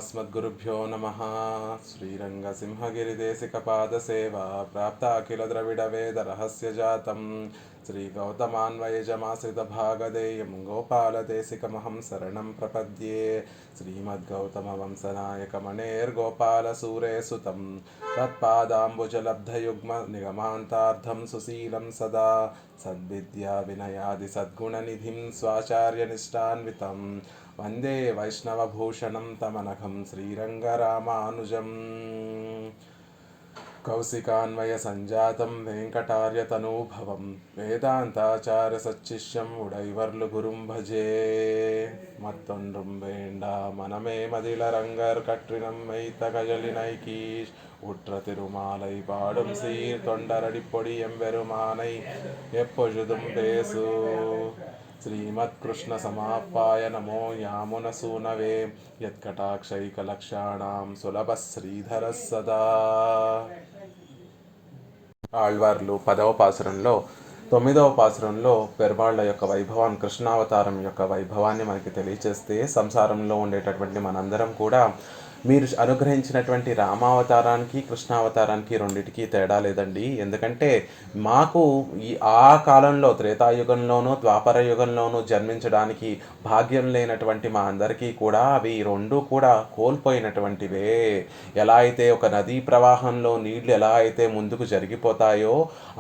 अस्मद्गुरुभ्यो नमः। श्रीरङ्गसिंहगिरिदेशिकपादसेवा प्राप्ताखिलद्रविडवेदरहस्यजातं श्रीगौतमान्वयजमाश्रितभागधेयं गोपालदेशिकमहं शरणं प्रपद्ये। श्रीमद्गौतमवंशनायकमणेर्गोपालसूरेसुतं तत्पादाम्बुजलब्धयुग्मनिगमान्तार्धं सुशीलं सदा सद्विद्याविनयादिसद्गुणनिधिं स्वाचार्यनिष्ठान्वितं वंदे वैष्णवभूषणं तमनघं श्रीरङ्गरामानुजं। कौशिकान्वयसञ्जातं वेङ्कटार्यतनूभवं वेदान्ताचार्यसच्शिष्यं उडैवर्लुगुरुं भजे। मत्तொன்றும் வேண்டா மனமே மதிலரங்கர் கற்றினம் வைத்த கயலினைக்கீஷ் உற்ற திருமாலை பாடும் சீர் தொண்டரடிப்பொடி எம்பெருமானை எப்பொழுதும் பேசு। श्रीमत्कृष्ण समाप्पाय नमो यामुनसूनवे यत्कटाक्षैकलक्षाणां सुलभ श्रीधर सदा। ఆళ్వార్లు 10వ పాసురంలో 9వ పాసురంలో పెరుమాళ్ల యొక్క వైభవాన్ని, కృష్ణావతారం యొక్క వైభవాన్ని మనకి తెలియచేస్తే, సంసారంలో ఉండేటటువంటి మనందరం కూడా మీరు అనుగ్రహించినటువంటి రామావతారానికి కృష్ణావతారానికి రెండిటికి తేడా లేదండి. ఎందుకంటే మాకు ఆ కాలంలో త్రేతాయుగంలోనూ ద్వాపర యుగంలోనూ జన్మించడానికి భాగ్యం లేనటువంటి మా అందరికీ కూడా అవి రెండు కూడా కోల్పోయినటువంటివే. ఎలా అయితే ఒక నదీ ప్రవాహంలో నీళ్లు ఎలా అయితే ముందుకు జరిగిపోతాయో,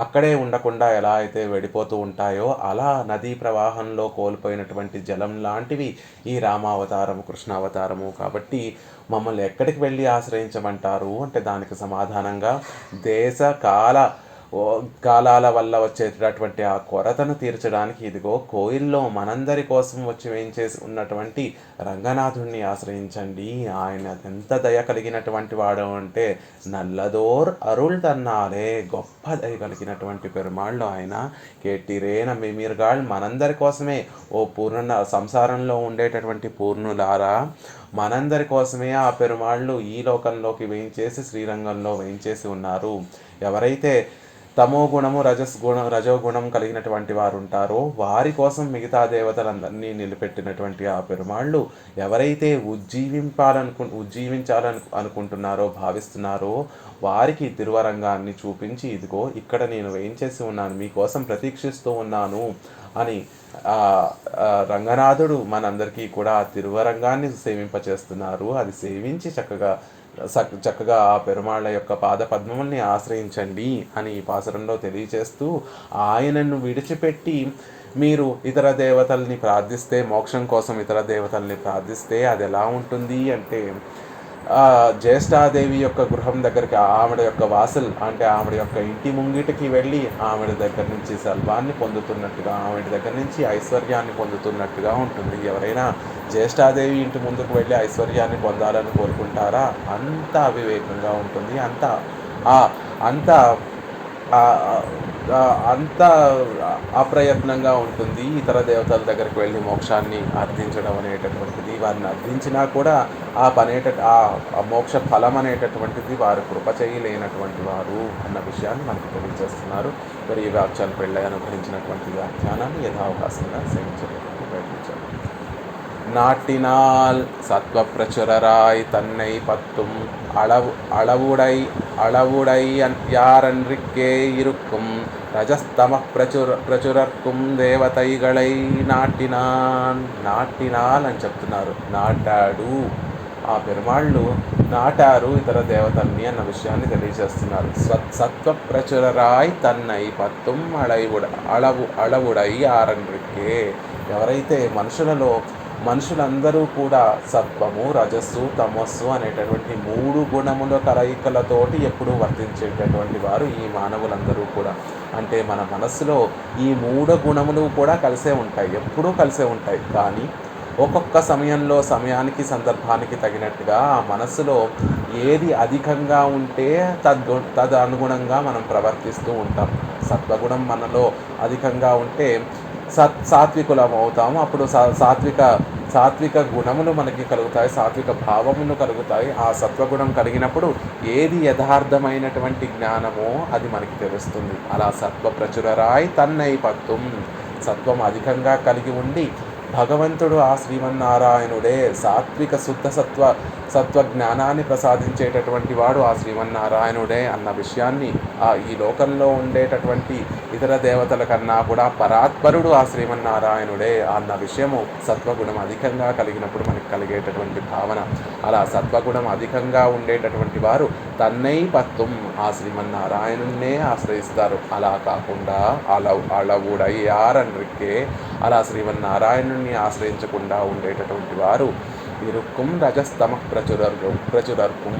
అక్కడే ఉండకుండా ఎలా అయితే వెడిపోతూ ఉంటాయో, అలా నదీ ప్రవాహంలో కోల్పోయినటువంటి జలం లాంటివి ఈ రామావతారము కృష్ణావతారము. కాబట్టి మమ్మల్ని ఎక్కడికి వెళ్ళి ఆశ్రయించమంటారు అంటే దానికి సమాధానంగా దేశ కాలాల వల్ల వచ్చేటటువంటి ఆ కొరతను తీర్చడానికి ఇదిగో కోయిల్లో మనందరి కోసం వచ్చి వేయించేసి ఉన్నటువంటి రంగనాథుణ్ణి ఆశ్రయించండి. ఆయన ఎంత దయ కలిగినటువంటి వాడు అంటే నల్లదోర్ అరుళ్ తన్నాలే, గొప్ప దయ కలిగినటువంటి పెరుమాళ్ళు ఆయన. కేటిరేన మిమిర్గాళ్, మనందరి కోసమే ఓ పూర్ణ సంసారంలో ఉండేటటువంటి పూర్ణులారా, మనందరి కోసమే ఆ పెరుమాళ్ళు ఈ లోకంలోకి వేయించేసి శ్రీరంగంలో వేయించేసి ఉన్నారు. ఎవరైతే తమో గుణము రజోగుణం కలిగినటువంటి వారు ఉంటారో వారి కోసం మిగతా దేవతలందరినీ నిలబెట్టినటువంటి ఆ పెరుమాళ్ళు ఎవరైతే ఉజ్జీవించాలని అనుకుంటున్నారో భావిస్తున్నారో వారికి తిరువరంగాన్ని చూపించి, ఇదిగో ఇక్కడ నేను వేయించేసి ఉన్నాను, మీకోసం ప్రతీక్షిస్తూ ఉన్నాను అని రంగనాథుడు మనందరికీ కూడా ఆ తిరువరంగాన్ని సేవింపచేస్తున్నారు. అది సేవించి చక్కగా ఆ పెరుమాళ్ళ యొక్క పాద పద్మముల్ని ఆశ్రయించండి అని ఈ పాసురంలో తెలియచేస్తూ, ఆయనను విడిచిపెట్టి మీరు ఇతర దేవతల్ని ప్రార్థిస్తే, మోక్షం కోసం ఇతర దేవతల్ని ప్రార్థిస్తే అది ఎలా ఉంటుంది అంటే, జ్యేష్ఠాదేవి యొక్క గృహం దగ్గరికి, ఆవిడ యొక్క వాసల్ అంటే ఆవిడ యొక్క ఇంటి ముంగిటికి వెళ్ళి ఆవిడ దగ్గర నుంచి సల్వాన్ని పొందుతున్నట్టుగా, ఆవిడ దగ్గర నుంచి ఐశ్వర్యాన్ని పొందుతున్నట్టుగా ఉంటుంది. ఎవరైనా జ్యేష్ఠాదేవి ఇంటి ముందుకు వెళ్ళి ఐశ్వర్యాన్ని పొందాలని కోరుకుంటారా? అంత అవివేకంగా ఉంటుంది, అంత అప్రయత్నంగా ఉంటుంది ఇతర దేవతల దగ్గరికి వెళ్ళి మోక్షాన్ని అర్థించడం అనేటటువంటిది. వారిని అర్థించినా కూడా ఆ మోక్ష ఫలం అనేటటువంటిది వారు కృప చేయలేనటువంటి వారు అన్న విషయాన్ని మనకు తెలియజేస్తున్నారు. మరి ఈ వ్యాఖ్యానం పెళ్ళై అనుగ్రహించినటువంటి వ్యాఖ్యానాన్ని యథావకాశంగా సేవించడానికి ప్రయత్నించారు. நாட்டினால் சத்வ பிரச்சுரராய் தன்னை பத்தும் அளவுடை யாரன்றிக்கே இருக்கும் ரஜஸ்தம ప్రచురర్కుం దేవతైగళై నాటినాల్ అని చెప్తున్నారు. నాటాడు, ఆ పెరుమాళ్ళు నాటారు ఇతర దేవతల్ని అన్న విషయాన్ని తెలియజేస్తున్నారు. సత్వ ప్రచురరాయ్ తన్నై పత్తుం అళవుడై ఆరండ్రికే, ఎవరైతే మనుషులందరూ కూడా సత్వము రజస్సు తమస్సు అనేటటువంటి 3 గుణముల కలయికలతోటి ఎప్పుడూ వర్తించేటటువంటి వారు ఈ మానవులందరూ కూడా. అంటే మన మనస్సులో ఈ 3 గుణములు కూడా కలిసే ఉంటాయి, ఎప్పుడూ కలిసే ఉంటాయి. కానీ ఒక్కొక్క సమయంలో సమయానికి సందర్భానికి తగినట్టుగా ఆ మనస్సులో ఏది అధికంగా ఉంటే తదనుగుణంగా మనం ప్రవర్తిస్తూ ఉంటాం. సత్వగుణం మనలో అధికంగా ఉంటే సాత్వికులం అవుతాము. అప్పుడు సాత్విక గుణములు మనకి కలుగుతాయి, సాత్విక భావములు కలుగుతాయి. ఆ సత్వగుణం కలిగినప్పుడు ఏది యథార్థమైనటువంటి జ్ఞానమో అది మనకి తెలుస్తుంది. అలా సత్వ ప్రచురరాయ్ తన్నై పత్తుం, సత్వం అధికంగా కలిగి ఉండి భగవంతుడు ఆ శ్రీమన్నారాయణుడే. సాత్విక శుద్ధ సత్వజ్ఞానాన్ని ప్రసాదించేటటువంటి వాడు ఆ శ్రీమన్నారాయణుడే అన్న విషయాన్ని, ఈ లోకంలో ఉండేటటువంటి ఇతర దేవతల కన్నా కూడా పరాత్పరుడు ఆ శ్రీమన్నారాయణుడే అన్న విషయము సత్వగుణం అధికంగా కలిగినప్పుడు మనకి కలిగేటటువంటి భావన. అలా సత్వగుణం అధికంగా ఉండేటటువంటి వారు తన్నై పత్తుం ఆ శ్రీమన్నారాయణున్నే ఆశ్రయిస్తారు. అలా కాకుండా అళవుడయ్యారన్రిక్కే అలా శ్రీమన్నారాయణుని ఆశ్రయించకుండా ఉండేటటువంటి వారు ఇరుక్కుం రజస్తమ ప్రచురర్కుం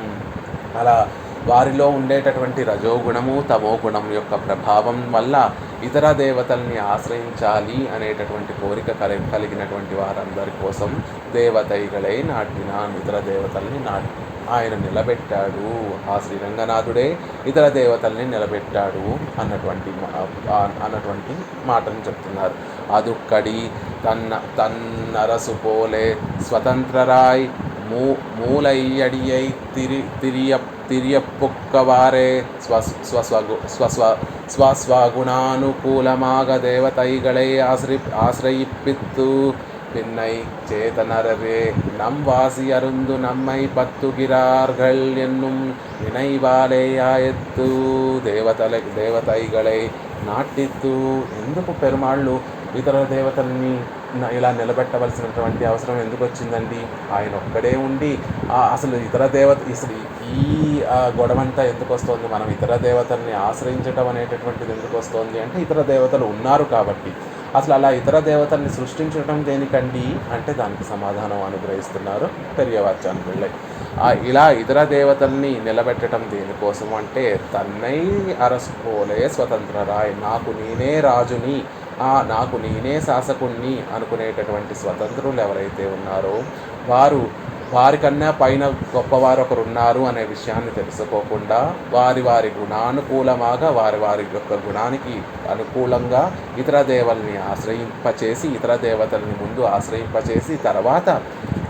అలా వారిలో ఉండేటటువంటి రజోగుణము తమో గుణం యొక్క ప్రభావం వల్ల ఇతర దేవతల్ని ఆశ్రయించాలి అనేటటువంటి కోరిక కలిగినటువంటి వారందరి కోసం దేవతైಗಳే నాటిన ఇతర దేవతల్ని ఆయన నిలబెట్టాడు. ఆ శ్రీరంగనాథుడే ఇతర దేవతల్ని నిలబెట్టాడు అన్నటువంటి మాటను చెప్తున్నారు. అదుక్కడి తన్నరసు పోలే స్వతంత్రరాయ్ మూలయ్యడియై తిరియప్పుక్కవారే ஸ்வஸ்வகுணானுகூலமாக தேவதைகளை ஆசிரயிப்பித்து பின்னை சேதனரே நம் வாசி அருந்து நம்மை பத்துகிறார்கள் என்னும் நினைவாலேயாயத்து దేవతైகளை నాటిత్తు. ఎందుకు పెరుమాళ్ళు ఇతర దేవతల్ని ఇలా నిలబెట్టవలసినటువంటి అవసరం ఎందుకు వచ్చిందండి? ఆయన ఒక్కడే ఉండి అసలు ఈ గొడవంతా ఎందుకు వస్తుంది? మనం ఇతర దేవతల్ని ఆశ్రయించడం అనేటటువంటిది ఎందుకు వస్తుంది అంటే ఇతర దేవతలు ఉన్నారు కాబట్టి. అసలు అలా ఇతర దేవతల్ని సృష్టించడం దేనికండి అంటే దానికి సమాధానం అనుగ్రహిస్తున్నారు పెరియవాచ్యాన్ని వెళ్ళి. ఇలా ఇతర దేవతల్ని నిలబెట్టడం దేనికోసం అంటే తన్నై అరసుకోలే స్వతంత్రరాయ్ నాకు నేనే రాజుని, నాకు నేనే శాసకుణ్ణి అనుకునేటటువంటి స్వతంత్రులు ఎవరైతే ఉన్నారో వారికన్నా పైన గొప్పవారు ఒకరు ఉన్నారు అనే విషయాన్ని తెలుసుకోకుండా వారి గుణానుకూలమాగా వారి యొక్క గుణానికి అనుకూలంగా ఇతర దేవల్ని ఆశ్రయింపచేసి ఇతర దేవతల్ని ముందు ఆశ్రయింపచేసి తర్వాత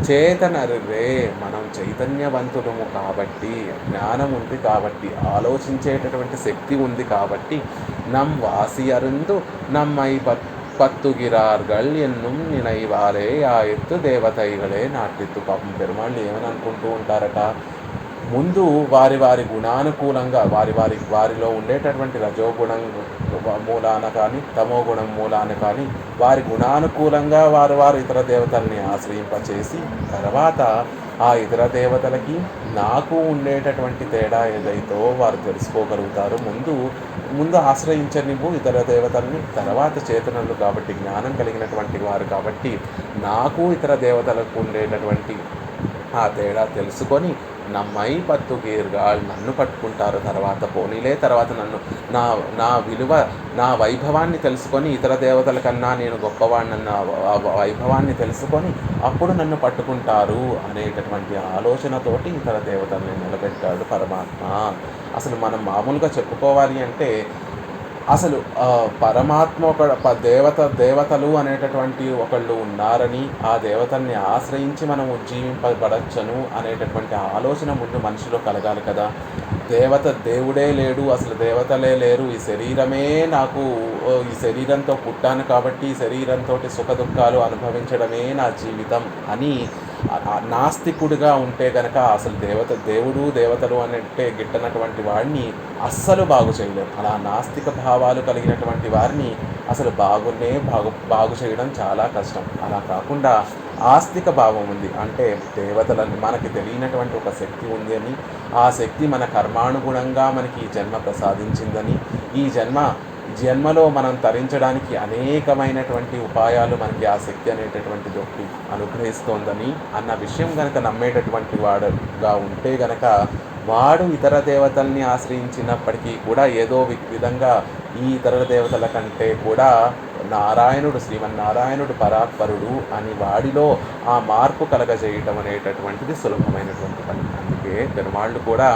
చేతనరే మనం చైతన్యవంతుడము కాబట్టి జ్ఞానం ఉంది కాబట్టి ఆలోచించేటటువంటి శక్తి ఉంది కాబట్టి நம் வாசி அருந்து நம்மை పత్తుగిరార్గల్ ఎన్నుం నినైవాలే ఆయత్తు దేవతైಗಳే నాటిత్తు. పాపం పెరుమాళ్ళు ఏమని అనుకుంటూ ఉంటారట, ముందు వారి గుణానుకూలంగా వారిలో ఉండేటటువంటి రజోగుణం మూలాన కానీ తమో గుణం మూలాన కానీ వారి గుణానుకూలంగా వారు ఇతర దేవతల్ని ఆశ్రయింపచేసి తర్వాత ఆ ఇతర దేవతలకి నాకు ఉండేటటువంటి తేడా ఏదైతో వారు తెలుసుకోగలుగుతారు. ముందు ఆశ్రయించనివ్వు ఇతర దేవతల్ని, తర్వాత చేతనలు కాబట్టి జ్ఞానం కలిగినటువంటి వారు కాబట్టి నాకు ఇతర దేవతలకు ఉండేటటువంటి ఆ తేడా తెలుసుకొని నమ్మై పత్తుగీర్గాళ్ళు నన్ను పట్టుకుంటారు. తర్వాత పోనీలే తర్వాత నా విలువ నా వైభవాన్ని తెలుసుకొని ఇతర దేవతల కన్నా నేను గొప్పవాడినన్న వైభవాన్ని తెలుసుకొని అప్పుడు నన్ను పట్టుకుంటారు అనేటటువంటి ఆలోచనతోటి ఇతర దేవతల్ని నిలబెట్టాడు పరమాత్మ. అసలు మనం మామూలుగా చెప్పుకోవాలి అంటే అసలు పరమాత్మ ఒక దేవతలు అనేటటువంటి ఒకళ్ళు ఉన్నారని ఆ దేవతల్ని ఆశ్రయించి మనం ఉజ్జీవింపబడచ్చను అనేటటువంటి ఆలోచన ముందు మనిషిలో కలగాలి కదా. దేవుడే లేడు, అసలు దేవతలే లేరు, ఈ శరీరమే నాకు, ఈ శరీరంతో పుట్టాను కాబట్టి ఈ శరీరంతో సుఖ దుఃఖాలు అనుభవించడమే నా జీవితం అని నాస్తికుడిగా ఉంటే గనక అసలు దేవుడు దేవతలు అంటే గిట్టనటువంటి వాడిని అస్సలు బాగు చేయలేము. అలా నాస్తిక భావాలు కలిగినటువంటి వారిని అసలు బాగు చేయడం చాలా కష్టం. అలా కాకుండా ఆస్తిక భావం ఉంది అంటే దేవతలని మనకి తెలియనటువంటి ఒక శక్తి ఉంది అని, ఆ శక్తి మన కర్మానుగుణంగా మనకి ఈ జన్మ ప్రసాదించిందని, ఈ జన్మలో మనం తరించడానికి అనేకమైనటువంటి ఉపాయాలు మనకి ఆ శక్తి అనేటటువంటిది ఒకటి అనుగ్రహిస్తోందని అన్న విషయం కనుక నమ్మేటటువంటి వాడుగా ఉంటే గనక వాడు ఇతర దేవతల్ని ఆశ్రయించినప్పటికీ కూడా ఏదో విధంగా ఈ ఇతర దేవతల కంటే కూడా శ్రీమన్నారాయణుడు పరాత్పరుడు అని వాడిలో ఆ మార్పు కలగజేయటం అనేటటువంటిది సులభమైనటువంటి పని. అందుకే పెరుమాళ్ళు కూడా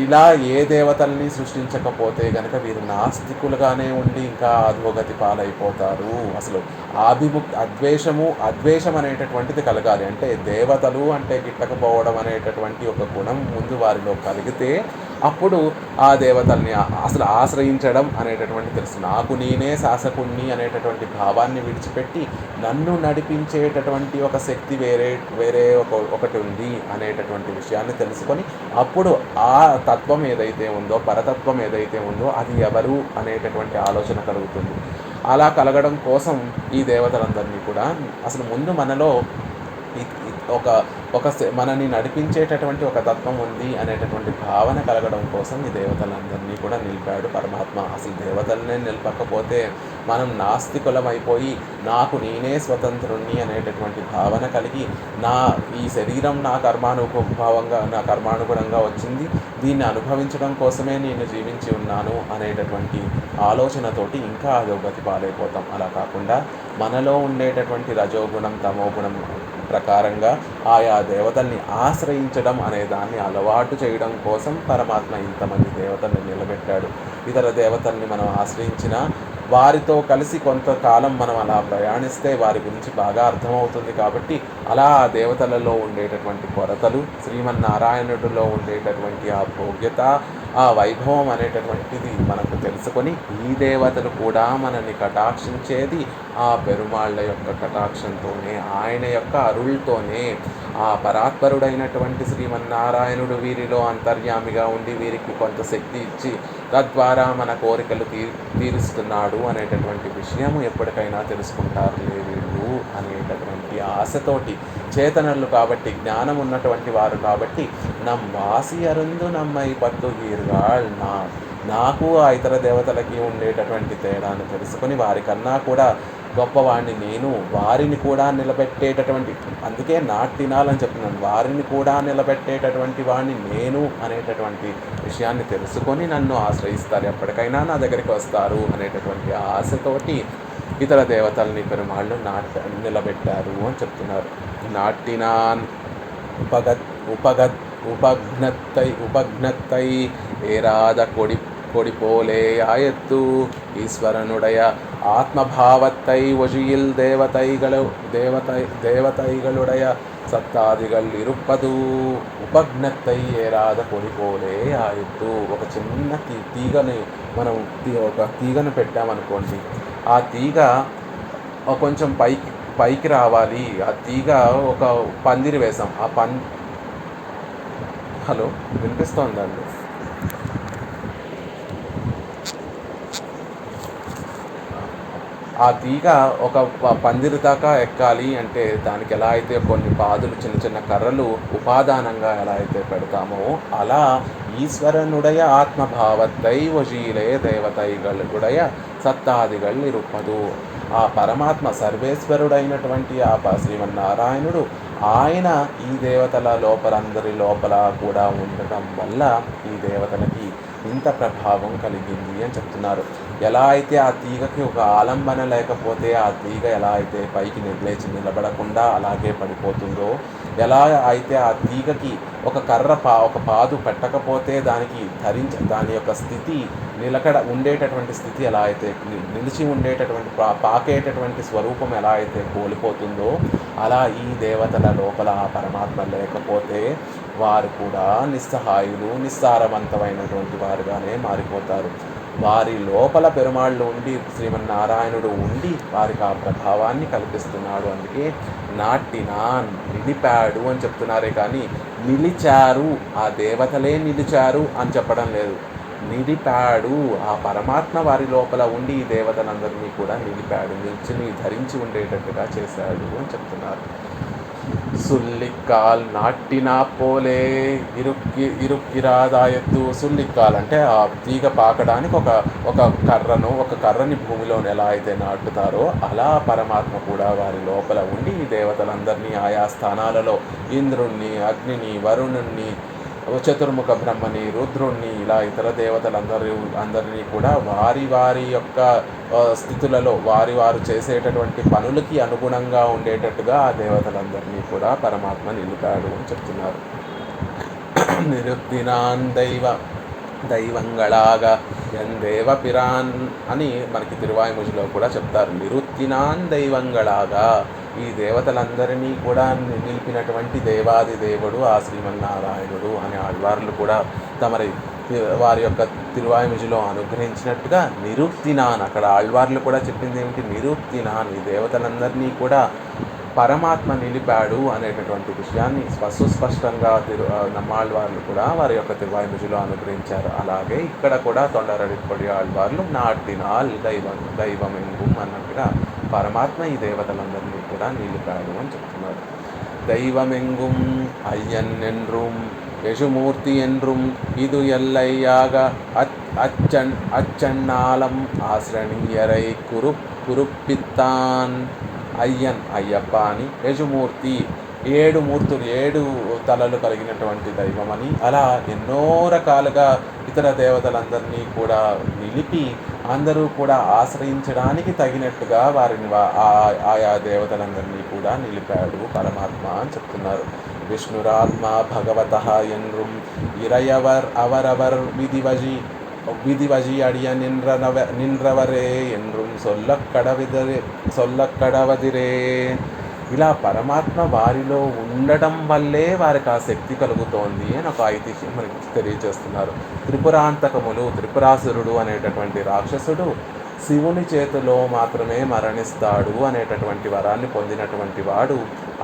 ఇలా ఏ దేవతల్ని సృష్టించకపోతే కనుక వీరు నాస్తికులుగానే ఉండి ఇంకా అధోగతి పాలైపోతారు. అసలు అద్వేషం అనేటటువంటిది కలగాలి. అంటే దేవతలు అంటే గిట్టకపోవడం అనేటటువంటి ఒక గుణం ముందు వారిలో కలిగితే అప్పుడు ఆ దేవతల్ని అసలు ఆశ్రయించడం అనేటటువంటి తెలుసు. నాకు నేనే శాసకుణ్ణి అనేటటువంటి భావాన్ని విడిచిపెట్టి నన్ను నడిపించేటటువంటి ఒక శక్తి వేరే ఒకటి ఉంది అనేటటువంటి విషయాన్ని తెలుసుకొని అప్పుడు ఆ తత్వం ఏదైతే ఉందో, పరతత్వం ఏదైతే ఉందో అది ఎవరు అనేటటువంటి ఆలోచన కలుగుతుంది. అలా కలగడం కోసం ఈ దేవతలందరినీ కూడా అసలు ముందు మనలో ఒక ఒక మనని నడిపించేటటువంటి ఒక తత్వం ఉంది అనేటటువంటి భావన కలగడం కోసం ఈ దేవతలందరినీ కూడా నిలిపాడు పరమాత్మ. అసలు దేవతలనే నిలపకపోతే మనం నాస్తికులమైపోయి నాకు నేనే స్వతంత్రుణ్ణి అనేటటువంటి భావన కలిగి ఈ శరీరం నా కర్మానుగుణంగా వచ్చింది, దీన్ని అనుభవించడం కోసమే నేను జీవించి ఉన్నాను అనేటటువంటి ఆలోచనతోటి ఇంకా అధోగతి పాలైపోతాం. అలా కాకుండా మనలో ఉండేటటువంటి రజోగుణం, తమోగుణం ప్రకారంగా ఆయా దేవతల్ని ఆశ్రయించడం అనే దాన్ని అలవాటు చేయడం కోసం పరమాత్మ ఇంతమంది దేవతల్ని నిలబెట్టాడు. ఇతర దేవతల్ని మనం ఆశ్రయించిన వారితో కలిసి కొంతకాలం మనం అలా ప్రయాణిస్తే వారి గురించి బాగా అర్థమవుతుంది. కాబట్టి అలా ఆ దేవతలలో ఉండేటటువంటి కొరతలు, శ్రీమన్నారాయణుడిలో ఉండేటటువంటి ఆ భోగ్యత, ఆ వైభవం అనేటటువంటిది మనకు తెలుసుకొని ఈ దేవతలు కూడా మనల్ని కటాక్షించేది ఆ పెరుమాళ్ళ యొక్క కటాక్షంతోనే, ఆయన యొక్క అరుళ్ళతోనే. ఆ పరాత్పరుడైనటువంటి శ్రీమన్నారాయణుడు వీరిలో అంతర్యామిగా ఉండి వీరికి కొంత శక్తి ఇచ్చి తద్వారా మన కోరికలు తీరుస్తున్నాడు అనేటటువంటి విషయము ఎప్పటికైనా తెలుసుకుంటారులే వీళ్ళు అనేటటువంటి ఆశతోటి చేతనలు కాబట్టి, జ్ఞానం ఉన్నటువంటి వారు కాబట్టి వాసి అరుందు నమ్మై పట్టుగీరుగాళ్ నాకు ఆ ఇతర దేవతలకి ఉండేటటువంటి తేడాను తెలుసుకొని వారికన్నా కూడా గొప్పవాడిని నేను, వారిని కూడా నిలబెట్టేటటువంటి, అందుకే తినాలని చెప్తున్నాను, వారిని కూడా నిలబెట్టేటటువంటి వాడిని నేను అనేటటువంటి విషయాన్ని తెలుసుకొని నన్ను ఆశ్రయిస్తారు, ఎప్పటికైనా నా దగ్గరికి వస్తారు అనేటటువంటి ఆశతోటి ఇతర దేవతల్ని పెరుమాళ్ళు నిలబెట్టారు అని చెప్తున్నారు. నాటినాన్ ఉపఘ్నత్తై ఏరాద கொடிபோலே ஆயத்து ஈஸ்வரனுடைய ஆத்மபாவத்தை ஒழியில் தேவதைகளுடைய సత్తాదిగల్ ఇరుప్పదు ఉపజ్ఞత్తై ఏరాద పొడి పోలే ఆయుత్తు. ఒక చిన్న తీగని మనం ఒక తీగను పెట్టామనుకోండి, ఆ తీగ కొంచెం పైకి రావాలి. ఆ తీగ ఒక పందిరి వేసాం, హలో వినిపిస్తోందండి? ఆ తీగ ఒక పందిరి దాకా ఎక్కాలి అంటే దానికి ఎలా అయితే కొన్ని పాదులు, చిన్న చిన్న కర్రలు ఉపాదానంగా ఎలా అయితే పెడతామో అలా ఈశ్వరనుடைய ఆత్మభావத்தை ஒழியிலே దేవతైகளுடைய సత్తాదిగల్ నిరుపదు. ఆ పరమాత్మ సర్వేశ్వరుడైనటువంటి ఆ శ్రీమన్నారాయణుడు ఆయన ఈ దేవతల లోపలందరి లోపల కూడా ఉండటం వల్ల ఈ దేవతలకి ఇంత ప్రభావం కలిగింది అని చెప్తున్నారు. ఎలా అయితే ఆ తీగకి ఒక ఆలంబన లేకపోతే ఆ తీగ ఎలా అయితే పైకి లేచి నిలబడకుండా అలాగే పడిపోతుందో, ఎలా అయితే ఆ తీగకి ఒక ఒక పాదు పెట్టకపోతే దాని యొక్క స్థితి నిలకడ ఉండేటటువంటి స్థితి ఎలా అయితే నిలిచి ఉండేటటువంటి పాకేటటువంటి స్వరూపం ఎలా అయితే కోల్పోతుందో, అలా ఈ దేవతల లోపల ఆ పరమాత్మ లేకపోతే వారు కూడా నిస్సహాయులు, నిస్సారవంతమైనటువంటి వారుగానే మారిపోతారు. వారి లోపల పెరుమాళ్ళు ఉండి, శ్రీమన్నారాయణుడు ఉండి వారికి ఆ ప్రభావాన్ని కల్పిస్తున్నాడు. అందుకే నిలిపాడు అని చెప్తున్నారే కానీ నిలిచారు, ఆ దేవతలే నిలిచారు అని చెప్పడం లేదు. నిలిపాడు, ఆ పరమాత్మ వారి లోపల ఉండి ఈ దేవతలందరినీ కూడా నిలిపాడు, ధరించి ఉండేటట్టుగా చేశాడు అని చెప్తున్నారు. సుల్లిక్కాల్ నాటినా పోలే ఇరుక్కిరాదాయత్తు. సుల్లిక్కాల్ అంటే ఆ తీగ పాకడానికి ఒక కర్రని భూమిలోని ఎలా అయితే నాటుతారో అలా పరమాత్మ కూడా వారి లోపల ఉండి ఈ దేవతలందరినీ ఆయా స్థానాలలో ఇంద్రుణ్ణి, వరుణుణ్ణి, చతుర్ముఖ బ్రహ్మని, రుద్రుణ్ణి, ఇలా ఇతర దేవతలందరినీ కూడా వారి యొక్క స్థితులలో వారు చేసేటటువంటి పనులకి అనుగుణంగా ఉండేటట్టుగా ఆ దేవతలందరినీ కూడా పరమాత్మ నిలిపాడు అని చెప్తున్నారు. నిరుద్దినాన్ దైవంగళాగా ఎందేవ పిరాన్ అని మనకి తిరువాయిముజిలో కూడా చెప్తారు. నిరుత్తినాన్ దైవంగళాగా, ఈ దేవతలందరినీ కూడా నిలిపినటువంటి దేవాది దేవుడు ఆ శ్రీమన్నారాయణుడు అని ఆళ్వార్లు కూడా వారి యొక్క తిరువాయిమిజిలో అనుగ్రహించినట్టుగా నిరుక్తినాన్, అక్కడ ఆళ్వార్లు కూడా చెప్పింది ఏమిటి, నిరుక్తినాన్, ఈ దేవతలందరినీ కూడా పరమాత్మ నిలిపాడు అనేటటువంటి విషయాన్ని సుస్పష్టంగా నమ్మాళ్వార్లు కూడా వారి యొక్క తిరువాయిమిజిలో అనుగ్రహించారు. అలాగే ఇక్కడ కూడా తొండరడిపొడి ఆళ్వార్లు నాటినాల్ దైవమెంగుం అన్నట్టుగా పరమాత్మ ఈ దేవతలందరినీ కూడా నిలిపాడు అని చెప్తున్నారు. దైవమెంగుం అయ్యన్ என்றும் యశుమూర్తి என்றும் இது ఎల్లయ్యాగ అచ్చన్నాలం ఆశ్రణీయరై కురుప్పిత్తాన్. అయ్యన్ అయ్యప్ప అని, యజుమూర్తి 7 మూర్తులు 7 తలలు కలిగినటువంటి దైవం అని, అలా ఎన్నో రకాలుగా ఇతర దేవతలందరినీ కూడా నిలిపి అందరూ కూడా ఆశ్రయించడానికి తగినట్టుగా వారిని ఆయా దేవతలందరినీ కూడా నిలిపాడు పరమాత్మ అని చెప్తున్నారు. విష్ణురాత్మ భగవత என்றும் இறையவர் அவரவர் விதிவஜி அடிய நின்றவரே என்றும் సొల్లక్కడవదిరే. ఇలా పరమాత్మ వారిలో ఉండడం వల్లే వారికి ఆ శక్తి కలుగుతోంది అని ఒక ఐతిహ్యం మనకి తెలియజేస్తున్నారు. త్రిపురాసురుడు అనేటటువంటి రాక్షసుడు శివుని చేతిలో మాత్రమే మరణిస్తాడు అనేటటువంటి వరాన్ని పొందినటువంటి వాడు,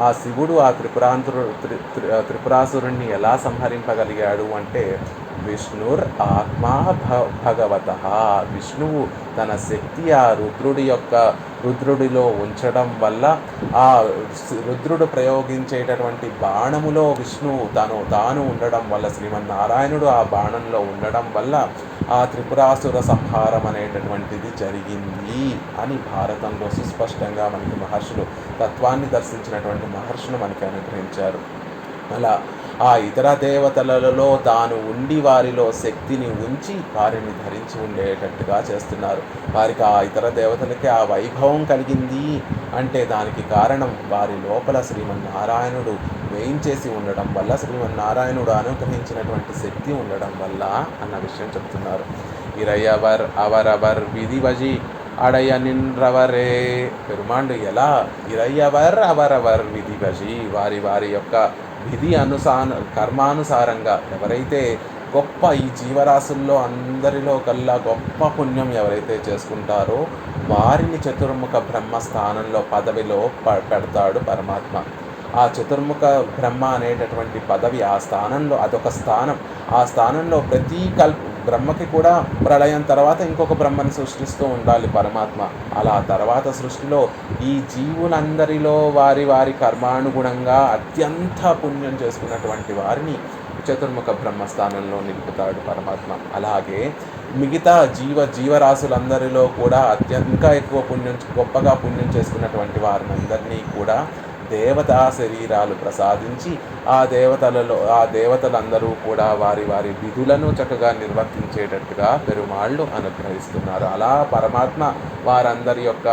ఆ శివుడు ఆ త్రిపురాసురుణ్ణి ఎలా సంహరింపగలిగాడు అంటే విష్ణుర్ ఆత్మా భగవత, విష్ణువు తన శక్తి ఆ రుద్రుడిలో ఉంచడం వల్ల, ఆ రుద్రుడు ప్రయోగించేటటువంటి బాణములో విష్ణువు తాను ఉండడం వల్ల, శ్రీమన్నారాయణుడు ఆ బాణంలో ఉండడం వల్ల ఆ త్రిపురాసుర సంహారం అనేటటువంటిది జరిగింది అని భారతంలో సుస్పష్టంగా మనకి మహర్షులు, తత్వాన్ని దర్శించినటువంటి మహర్షులు మనకి అనుగ్రహించారు. అలా ఆ ఇతర దేవతలలో తాను ఉండి వారిలో శక్తిని ఉంచి వారిని ధరించి ఉండేటట్టుగా చేస్తున్నారు. వారికి ఆ ఇతర దేవతలకి ఆ వైభవం కలిగింది అంటే దానికి కారణం వారి లోపల శ్రీమన్నారాయణుడు వేయించేసి ఉండడం వల్ల, శ్రీమన్నారాయణుడు అనుగ్రహించినటువంటి శక్తి ఉండడం వల్ల అన్న విషయం చెప్తున్నారు. ఇరయవర్ అవరవర్ విధివజి అడయ నిన్రవరే. పెరుమాండు ఎలా ఇరయ్యవర్ అవరవర్ విధివజి, వారి యొక్క విధి కర్మానుసారంగా ఎవరైతే గొప్ప ఈ జీవరాశుల్లో అందరిలో కల్లా గొప్ప పుణ్యం ఎవరైతే చేసుకుంటారో వారిని చతుర్ముఖ బ్రహ్మ స్థానంలో పదవిలో పెడతాడు పరమాత్మ. ఆ చతుర్ముఖ బ్రహ్మ అనేటటువంటి పదవి ఆ స్థానంలో అదొక స్థానం. ఆ స్థానంలో ప్రతి బ్రహ్మకి కూడా ప్రళయం తర్వాత ఇంకొక బ్రహ్మని సృష్టిస్తూ ఉండాలి పరమాత్మ. అలా తర్వాత సృష్టిలో ఈ జీవులందరిలో వారి కర్మానుగుణంగా అత్యంత పుణ్యం చేసుకున్నటువంటి వారిని చతుర్ముఖ బ్రహ్మస్థానంలో నిలుపుతాడు పరమాత్మ. అలాగే మిగతా జీవరాశులందరిలో కూడా ఇంకా ఎక్కువ గొప్పగా పుణ్యం చేసుకున్నటువంటి వారినందరినీ కూడా దేవతా శరీరాలు ప్రసాదించి ఆ దేవతలందరూ కూడా వారి విధులను చక్కగా నిర్వర్తించేటట్టుగా పెరుమాళ్ళు అనుగ్రహిస్తున్నారు. అలా పరమాత్మ వారందరి యొక్క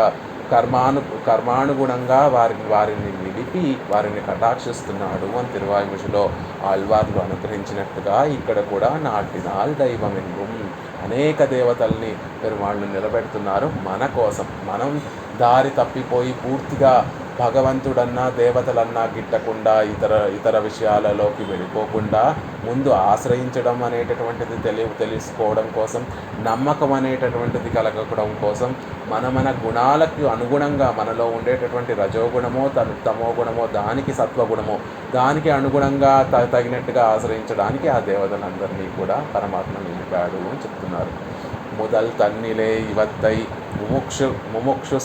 కర్మానుగుణంగా వారిని నిలిపి వారిని కటాక్షిస్తున్నాడు అని తిరువాయిమిజిలో ఆళ్వార్లు అనుగ్రహించినట్టుగా ఇక్కడ కూడా నాటినాల్ దైవమెంగుం, అనేక దేవతల్ని పెరుమాళ్ళు నిలబెడుతున్నారు మన కోసం. మనం దారి తప్పిపోయి పూర్తిగా భగవంతుడన్నా దేవతలన్నా గిట్టకుండా ఇతర విషయాలలోకి వెళ్ళిపోకుండా ముందు ఆశ్రయించడం అనేటటువంటిది తెలుసుకోవడం కోసం, నమ్మకం అనేటటువంటిది కలగడం కోసం మన గుణాలకు అనుగుణంగా మనలో ఉండేటటువంటి రజోగుణమో తమో గుణమో దానికి సత్వగుణమో దానికి అనుగుణంగా తగినట్టుగా ఆశ్రయించడానికి ఆ దేవతలందరినీ కూడా పరమాత్మ నిలిపాడు అని చెప్తున్నారు. முதல் தன்னிலே இவத்தை ముముక్షు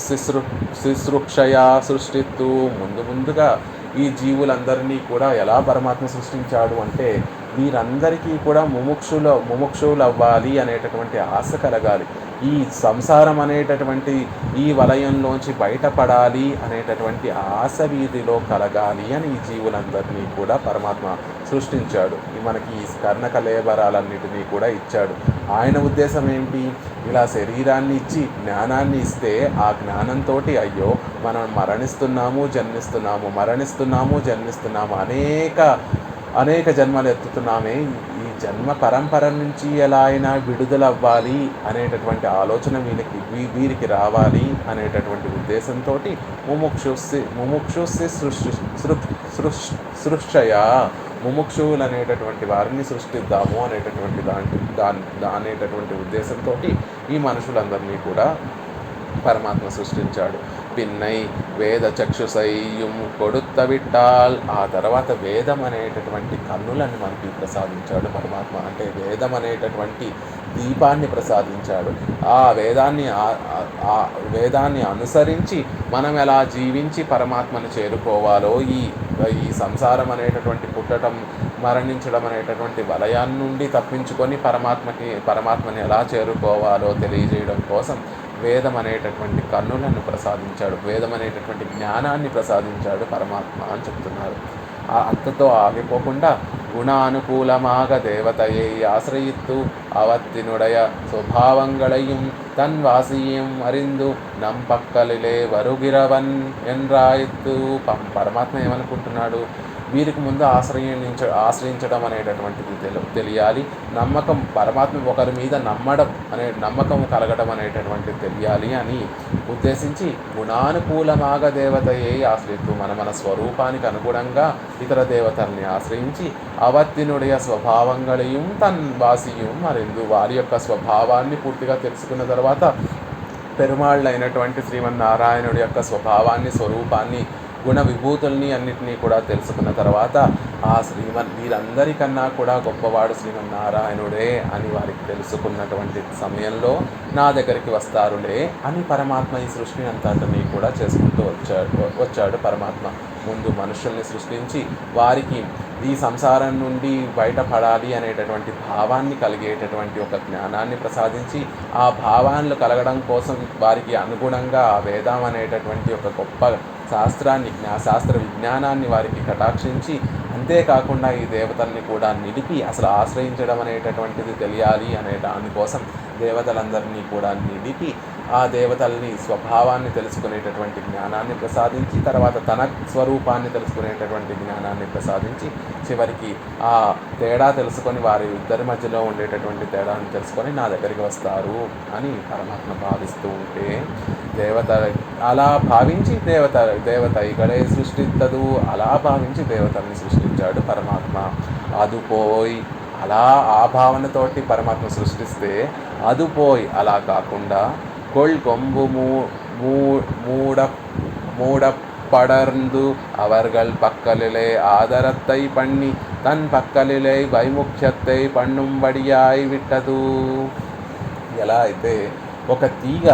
శుశ్రూక్షయా సృష్టిత్తు. ముందుగా ఈ జీవులందరినీ కూడా ఎలా పరమాత్మ సృష్టించాడు అంటే వీరందరికీ కూడా ముముక్షులు అవ్వాలి అనేటటువంటి ఆశ కలగాలి. ఈ సంసారం అనేటటువంటి ఈ వలయంలోంచి బయటపడాలి అనేటటువంటి ఆశ వీధిలో కలగాలి అని ఈ జీవులందరినీ కూడా పరమాత్మ సృష్టించాడు. మనకి ఈ కర్ణకలేబరాలన్నిటినీ కూడా ఇచ్చాడు. ఆయన ఉద్దేశం ఏంటి? ఇలా శరీరాన్ని ఇచ్చి జ్ఞానాన్ని ఇస్తే ఆ జ్ఞానంతో అయ్యో మనం మరణిస్తున్నాము జన్మిస్తున్నాము అనేక జన్మలు ఎత్తుతున్నామే, ఈ జన్మ పరంపర నుంచి ఎలా అయినా విడుదలవ్వాలి అనేటటువంటి ఆలోచన వీరికి రావాలి అనేటటువంటి ఉద్దేశంతో ముముక్షుస్సి సృష్టయ ముముక్షువులు అనేటటువంటి వారిని సృష్టిద్దాము అనేటటువంటి ఉద్దేశంతో ఈ మనుషులందరినీ కూడా పరమాత్మ సృష్టించాడు. పిన్నై వేద చక్షుసయ్యం కొడుత్త విట్టాల్. ఆ తర్వాత వేదం అనేటటువంటి కన్నులను మనకి ప్రసాదించాడు పరమాత్మ. అంటే వేదం అనేటటువంటి దీపాన్ని ప్రసాదించాడు. ఆ వేదాన్ని అనుసరించి మనం ఎలా జీవించి పరమాత్మను చేరుకోవాలో, ఈ సంసారం అనేటటువంటి పుట్టడం మరణించడం అనేటటువంటి వలయాన్ని నుండి తప్పించుకొని పరమాత్మని ఎలా చేరుకోవాలో తెలియజేయడం కోసం వేదం అనేటటువంటి కన్నులను ప్రసాదించాడు, వేదం అనేటటువంటి జ్ఞానాన్ని ప్రసాదించాడు పరమాత్మ అని చెప్తున్నారు. అంతతో ఆగిపోకుండా గుణానుకూలమాగ దేవతయే ఆశ్రయిత్తు అవత్తినుడయ స్వభావంగళయం తన్వాసియం అరిందు నంపక్కలిలే వరుగిరవన్ ఎన్రాయిత్తు. పరమాత్మ ఏమనుకుంటున్నాడు? వీరికి ముందు ఆశ్రయించడం అనేటటువంటిది తెలియాలి. పరమాత్మ ఒకరి మీద నమ్మకం కలగడం అనేటటువంటిది తెలియాలి అని ఉద్దేశించి గుణానుకూలమాగ దేవతయే ఆశ్రయిత్తు. మన స్వరూపానికి అనుగుణంగా ఇతర దేవతల్ని ఆశ్రయించి అవత్తినుடைய స్వభావంగళయం తన్వాసియం అరిందు. వారి యొక్క స్వభావాన్ని పూర్తిగా తెలుసుకున్న తర్వాత పెరుమాళ్ళైనటువంటి శ్రీమన్నారాయణుడి యొక్క స్వభావాన్ని, స్వరూపాన్ని, గుణ విభూతుల్ని అన్నిటినీ కూడా తెలుసుకున్న తర్వాత వీరందరికన్నా కూడా గొప్పవాడు శ్రీమన్నారాయణుడే అని వారికి తెలుసుకున్నటువంటి సమయంలో నా దగ్గరికి వస్తారులే అని పరమాత్మ ఈ సృష్టిని అంతటినీ కూడా చేసుకుంటూ వచ్చాడు పరమాత్మ. ముందు మనుషుల్ని సృష్టించి వారికి ఈ సంసారం నుండి బయటపడాలి అనేటటువంటి భావాన్ని కలిగేటటువంటి ఒక జ్ఞానాన్ని ప్రసాదించి, ఆ భావాలు కలగడం కోసం వారికి అనుగుణంగా ఆ వేదం అనేటటువంటి ఒక గొప్ప శాస్త్ర విజ్ఞానాన్ని వారికి కటాక్షించి, అంతేకాకుండా ఈ దేవతల్ని కూడా నిలిపి అసలు ఆశ్రయించడం అనేటటువంటిది తెలియాలి అనే దానికోసం దేవతలందరినీ కూడా నిలిపి ఆ దేవతల్ని స్వభావాన్ని తెలుసుకునేటటువంటి జ్ఞానాన్ని ప్రసాదించి, తర్వాత తన స్వరూపాన్ని తెలుసుకునేటటువంటి జ్ఞానాన్ని ప్రసాదించి, చివరికి ఆ తేడా తెలుసుకొని వారి ఇద్దరి మధ్యలో ఉండేటటువంటి తేడాన్ని తెలుసుకొని నా దగ్గరికి వస్తారు అని పరమాత్మ భావిస్తూ ఉంటే, అలా భావించి దేవత ఇక్కడే సృష్టిత్తదు, అలా భావించి దేవతల్ని సృష్టించాడు పరమాత్మ. అదుపోయి అలా ఆ భావనతోటి పరమాత్మ సృష్టిస్తే, అదుపోయి అలా కాకుండా கொள்கொம்பு மூடப்படர்ந்து அவர்கள் பக்கலிலே ஆதரத்தை பண்ணி தன் பக்கலிலே వైముఖ్యத்தை பண்ணும்படிయాయి విట్టదు. ఎలా అయితే ఒక తీగ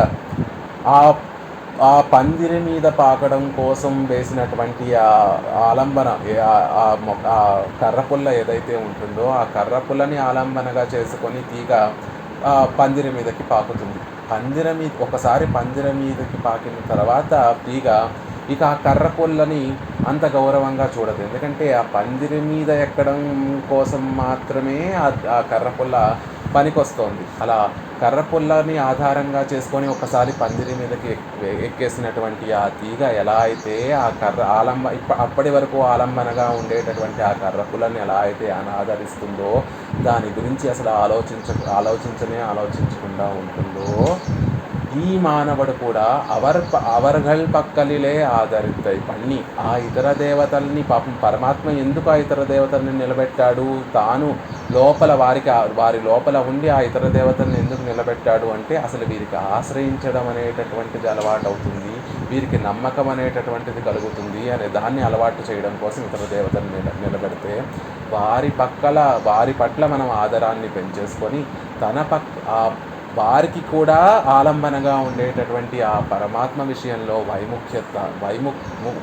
ఆ పందిరి మీద పాకడం కోసం వేసినటువంటి ఆలంబన, ఆ కర్రపుల్ల ఏదైతే ఉంటుందో ఆ కర్రపుల్లని ఆలంబనగా చేసుకొని తీగ పందిరి మీదకి పాకుతుంది. ఒకసారి పందిరి మీదకి పాకిన తర్వాత తీగ ఇక ఆ కర్రపుల్లని అంత గౌరవంగా చూడదు. ఎందుకంటే ఆ పందిరి మీద ఎక్కడం కోసం మాత్రమే ఆ కర్రపుల్ల పనికొస్తోంది. అలా కర్రపుల్లని ఆధారంగా చేసుకొని ఒకసారి పందిరి మీదకి ఎక్కేసినటువంటి ఆ తీగ ఎలా అయితే ఆ అప్పటి వరకు ఆలంబనగా ఉండేటటువంటి ఆ కర్రపుల్లని ఎలా అయితే ఆదరిస్తుందో, దాని గురించి అసలు ఆలోచించకుండా ఉంటుందో, ఈ మానవుడు కూడా అవర్గల్ పక్కలిలే ఆదరితై పన్ని ఆ ఇతర దేవతల్ని పాపం పరమాత్మ ఎందుకు ఆ ఇతర దేవతల్ని నిలబెట్టాడు, తాను లోపల వారి లోపల ఉండి ఆ ఇతర దేవతల్ని ఎందుకు నిలబెట్టాడు అంటే, అసలు వీరికి ఆశ్రయించడం అనేటటువంటిది అలవాటు అవుతుంది, వీరికి నమ్మకం అనేటటువంటిది కలుగుతుంది అనే దాన్ని అలవాటు చేయడం కోసం ఇతర దేవతల్ని నిలబెడితే, వారి పట్ల మనం ఆదరాన్ని పెంచేసుకొని వారికి కూడా ఆలంబనగా ఉండేటటువంటి ఆ పరమాత్మ విషయంలో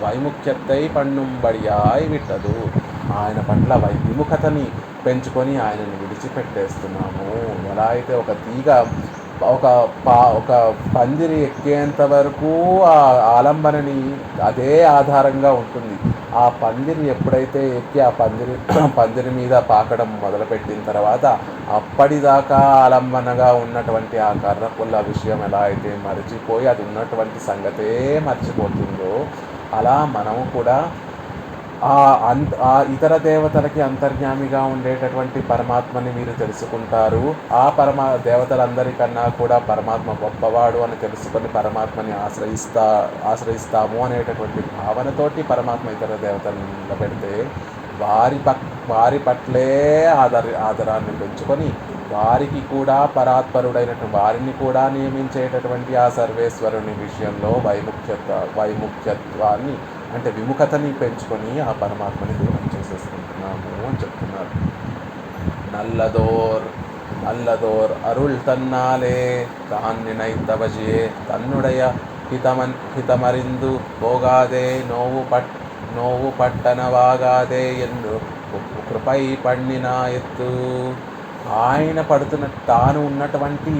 వైముఖ్యతై పన్నుంబడియాయి విట్టదు. ఆయన పట్ల విముఖతని పెంచుకొని ఆయనను విడిచిపెట్టేస్తున్నాము. ఎలా అయితే ఒక తీగ ఒక పందిరి ఎక్కేంత వరకు ఆ ఆలంబనని అదే ఆధారంగా ఉంటుంది. ఆ పందిరి ఎప్పుడైతే ఎక్కి ఆ పందిరి మీద పాకడం మొదలుపెట్టిన తర్వాత అప్పటిదాకా ఆలంబనగా ఉన్నటువంటి ఆ కర్రపుల్ల విషయం ఎలా అయితే మర్చిపోయి అది ఉన్నటువంటి సంగతే మర్చిపోతుందో, అలా మనము కూడా ఆ ఇతర దేవతలకి అంతర్యామిగా ఉండేటటువంటి పరమాత్మని మీరు తెలుసుకుంటారు. ఆ దేవతలందరికన్నా కూడా పరమాత్మ గొప్పవాడు అని తెలుసుకొని పరమాత్మని ఆశ్రయిస్తాము అనేటటువంటి భావనతోటి పరమాత్మ ఇతర దేవతలను నిలబెడితే వారి పట్లే ఆదరాన్ని పెంచుకొని వారికి కూడా పరాత్పరుడైనటువంటి వారిని కూడా నియమించేటటువంటి ఆ సర్వేశ్వరుని విషయంలో వైముఖ్యత్వాన్ని అంటే విముఖతని పెంచుకొని ఆ పరమాత్మని దూరం చేసేసుకుంటున్నాము అని చెప్తున్నారు. நல்லதோர் அருள் தன்னாலே தான் நினைத்தவஜியே தன்னுடைய ಹಿತಮರಿಂದು ಹೋಗಾದೆ ನೋವು ಪಟ್ಟನವಾಗಾದೆ ಎಂದು కృపై పణ్ణిన ఎత్తు. ఆయన తాను ఉన్నటువంటి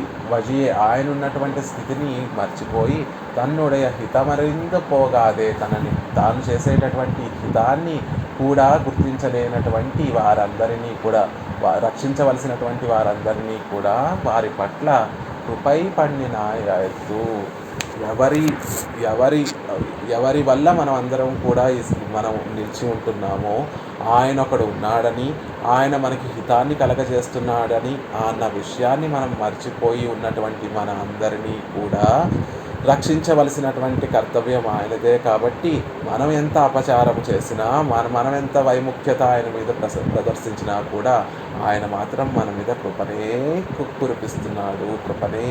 ఆయన ఉన్నటువంటి స్థితిని మర్చిపోయి తన్నుడయ హితమరిందు పోగాదే, తాను చేసేటటువంటి హితాన్ని కూడా గుర్తించలేనటువంటి వారందరినీ కూడా రక్షించవలసినటువంటి వారందరినీ కూడా వారి పట్ల కృపై పణ్ణిన ఎత్తు. ఎవరి వల్ల మనం అందరం కూడా మనం నిలిచి ఉంటున్నామో ఆయన ఒకడు ఉన్నాడని, ఆయన మనకి హితాన్ని కలగజేస్తున్నాడని అన్న విషయాన్ని మనం మర్చిపోయి ఉన్నటువంటి మన అందరినీ కూడా రక్షించవలసినటువంటి కర్తవ్యం ఆయనదే. కాబట్టి మనం ఎంత అపచారం చేసినా మనం ఎంత వైముఖ్యత ఆయన మీద ప్రదర్శించినా కూడా ఆయన మాత్రం మన మీద కృపనే కురిపిస్తున్నాడు, కృపనే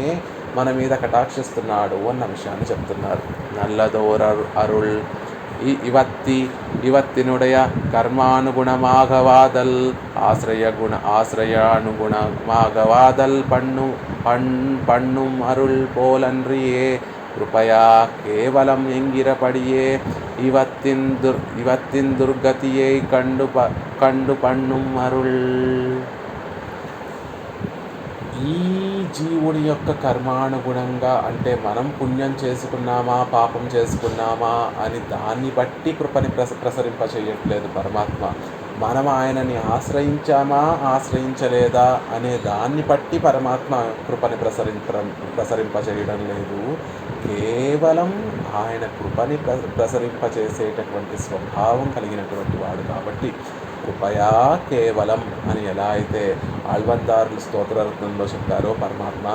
మన మీద కటాక్షిస్తున్నాడు అన్న విషయాన్ని చెప్తున్నారు. నల్లదోర్ అరుள் ಇವತ್ತಿನುடைய ಕರ್ಮಾನುಗುಣಮಾಗವಾದಲ್ ಆಶ್ರಯಾನುಗುಣಮಾಗವಾದಲ್ ಪಣ್ಣುಂ ಅರುள் போலன்றியே ಕೃಪಯಾ ಕೇವಲಂ ಎಂಗಿರಪಡಿಯೇ ಇವತ್ತಿನ್ ದುರ್ಗತಿಯೇ ಕಂಡು ಪಣ್ಣುಂ ಅರುள். ఈ జీవుడి యొక్క కర్మానుగుణంగా అంటే మనం పుణ్యం చేసుకున్నామా పాపం చేసుకున్నామా అని దాన్ని బట్టి కృపని ప్రసరింపచేయట్లేదు పరమాత్మ. మనం ఆయనని ఆశ్రయించలేదా అనే దాన్ని బట్టి పరమాత్మ కృపని ప్రసరింపచేయడం లేదు. కేవలం ఆయన కృపని ప్రసరింపచేసేటటువంటి స్వభావం కలిగినటువంటి వాడు కాబట్టి కృపయా కేవలం అని ఎలా అయితే ఆళ్వందారులు స్తోత్రరత్నంలో చెప్పారో, పరమాత్మ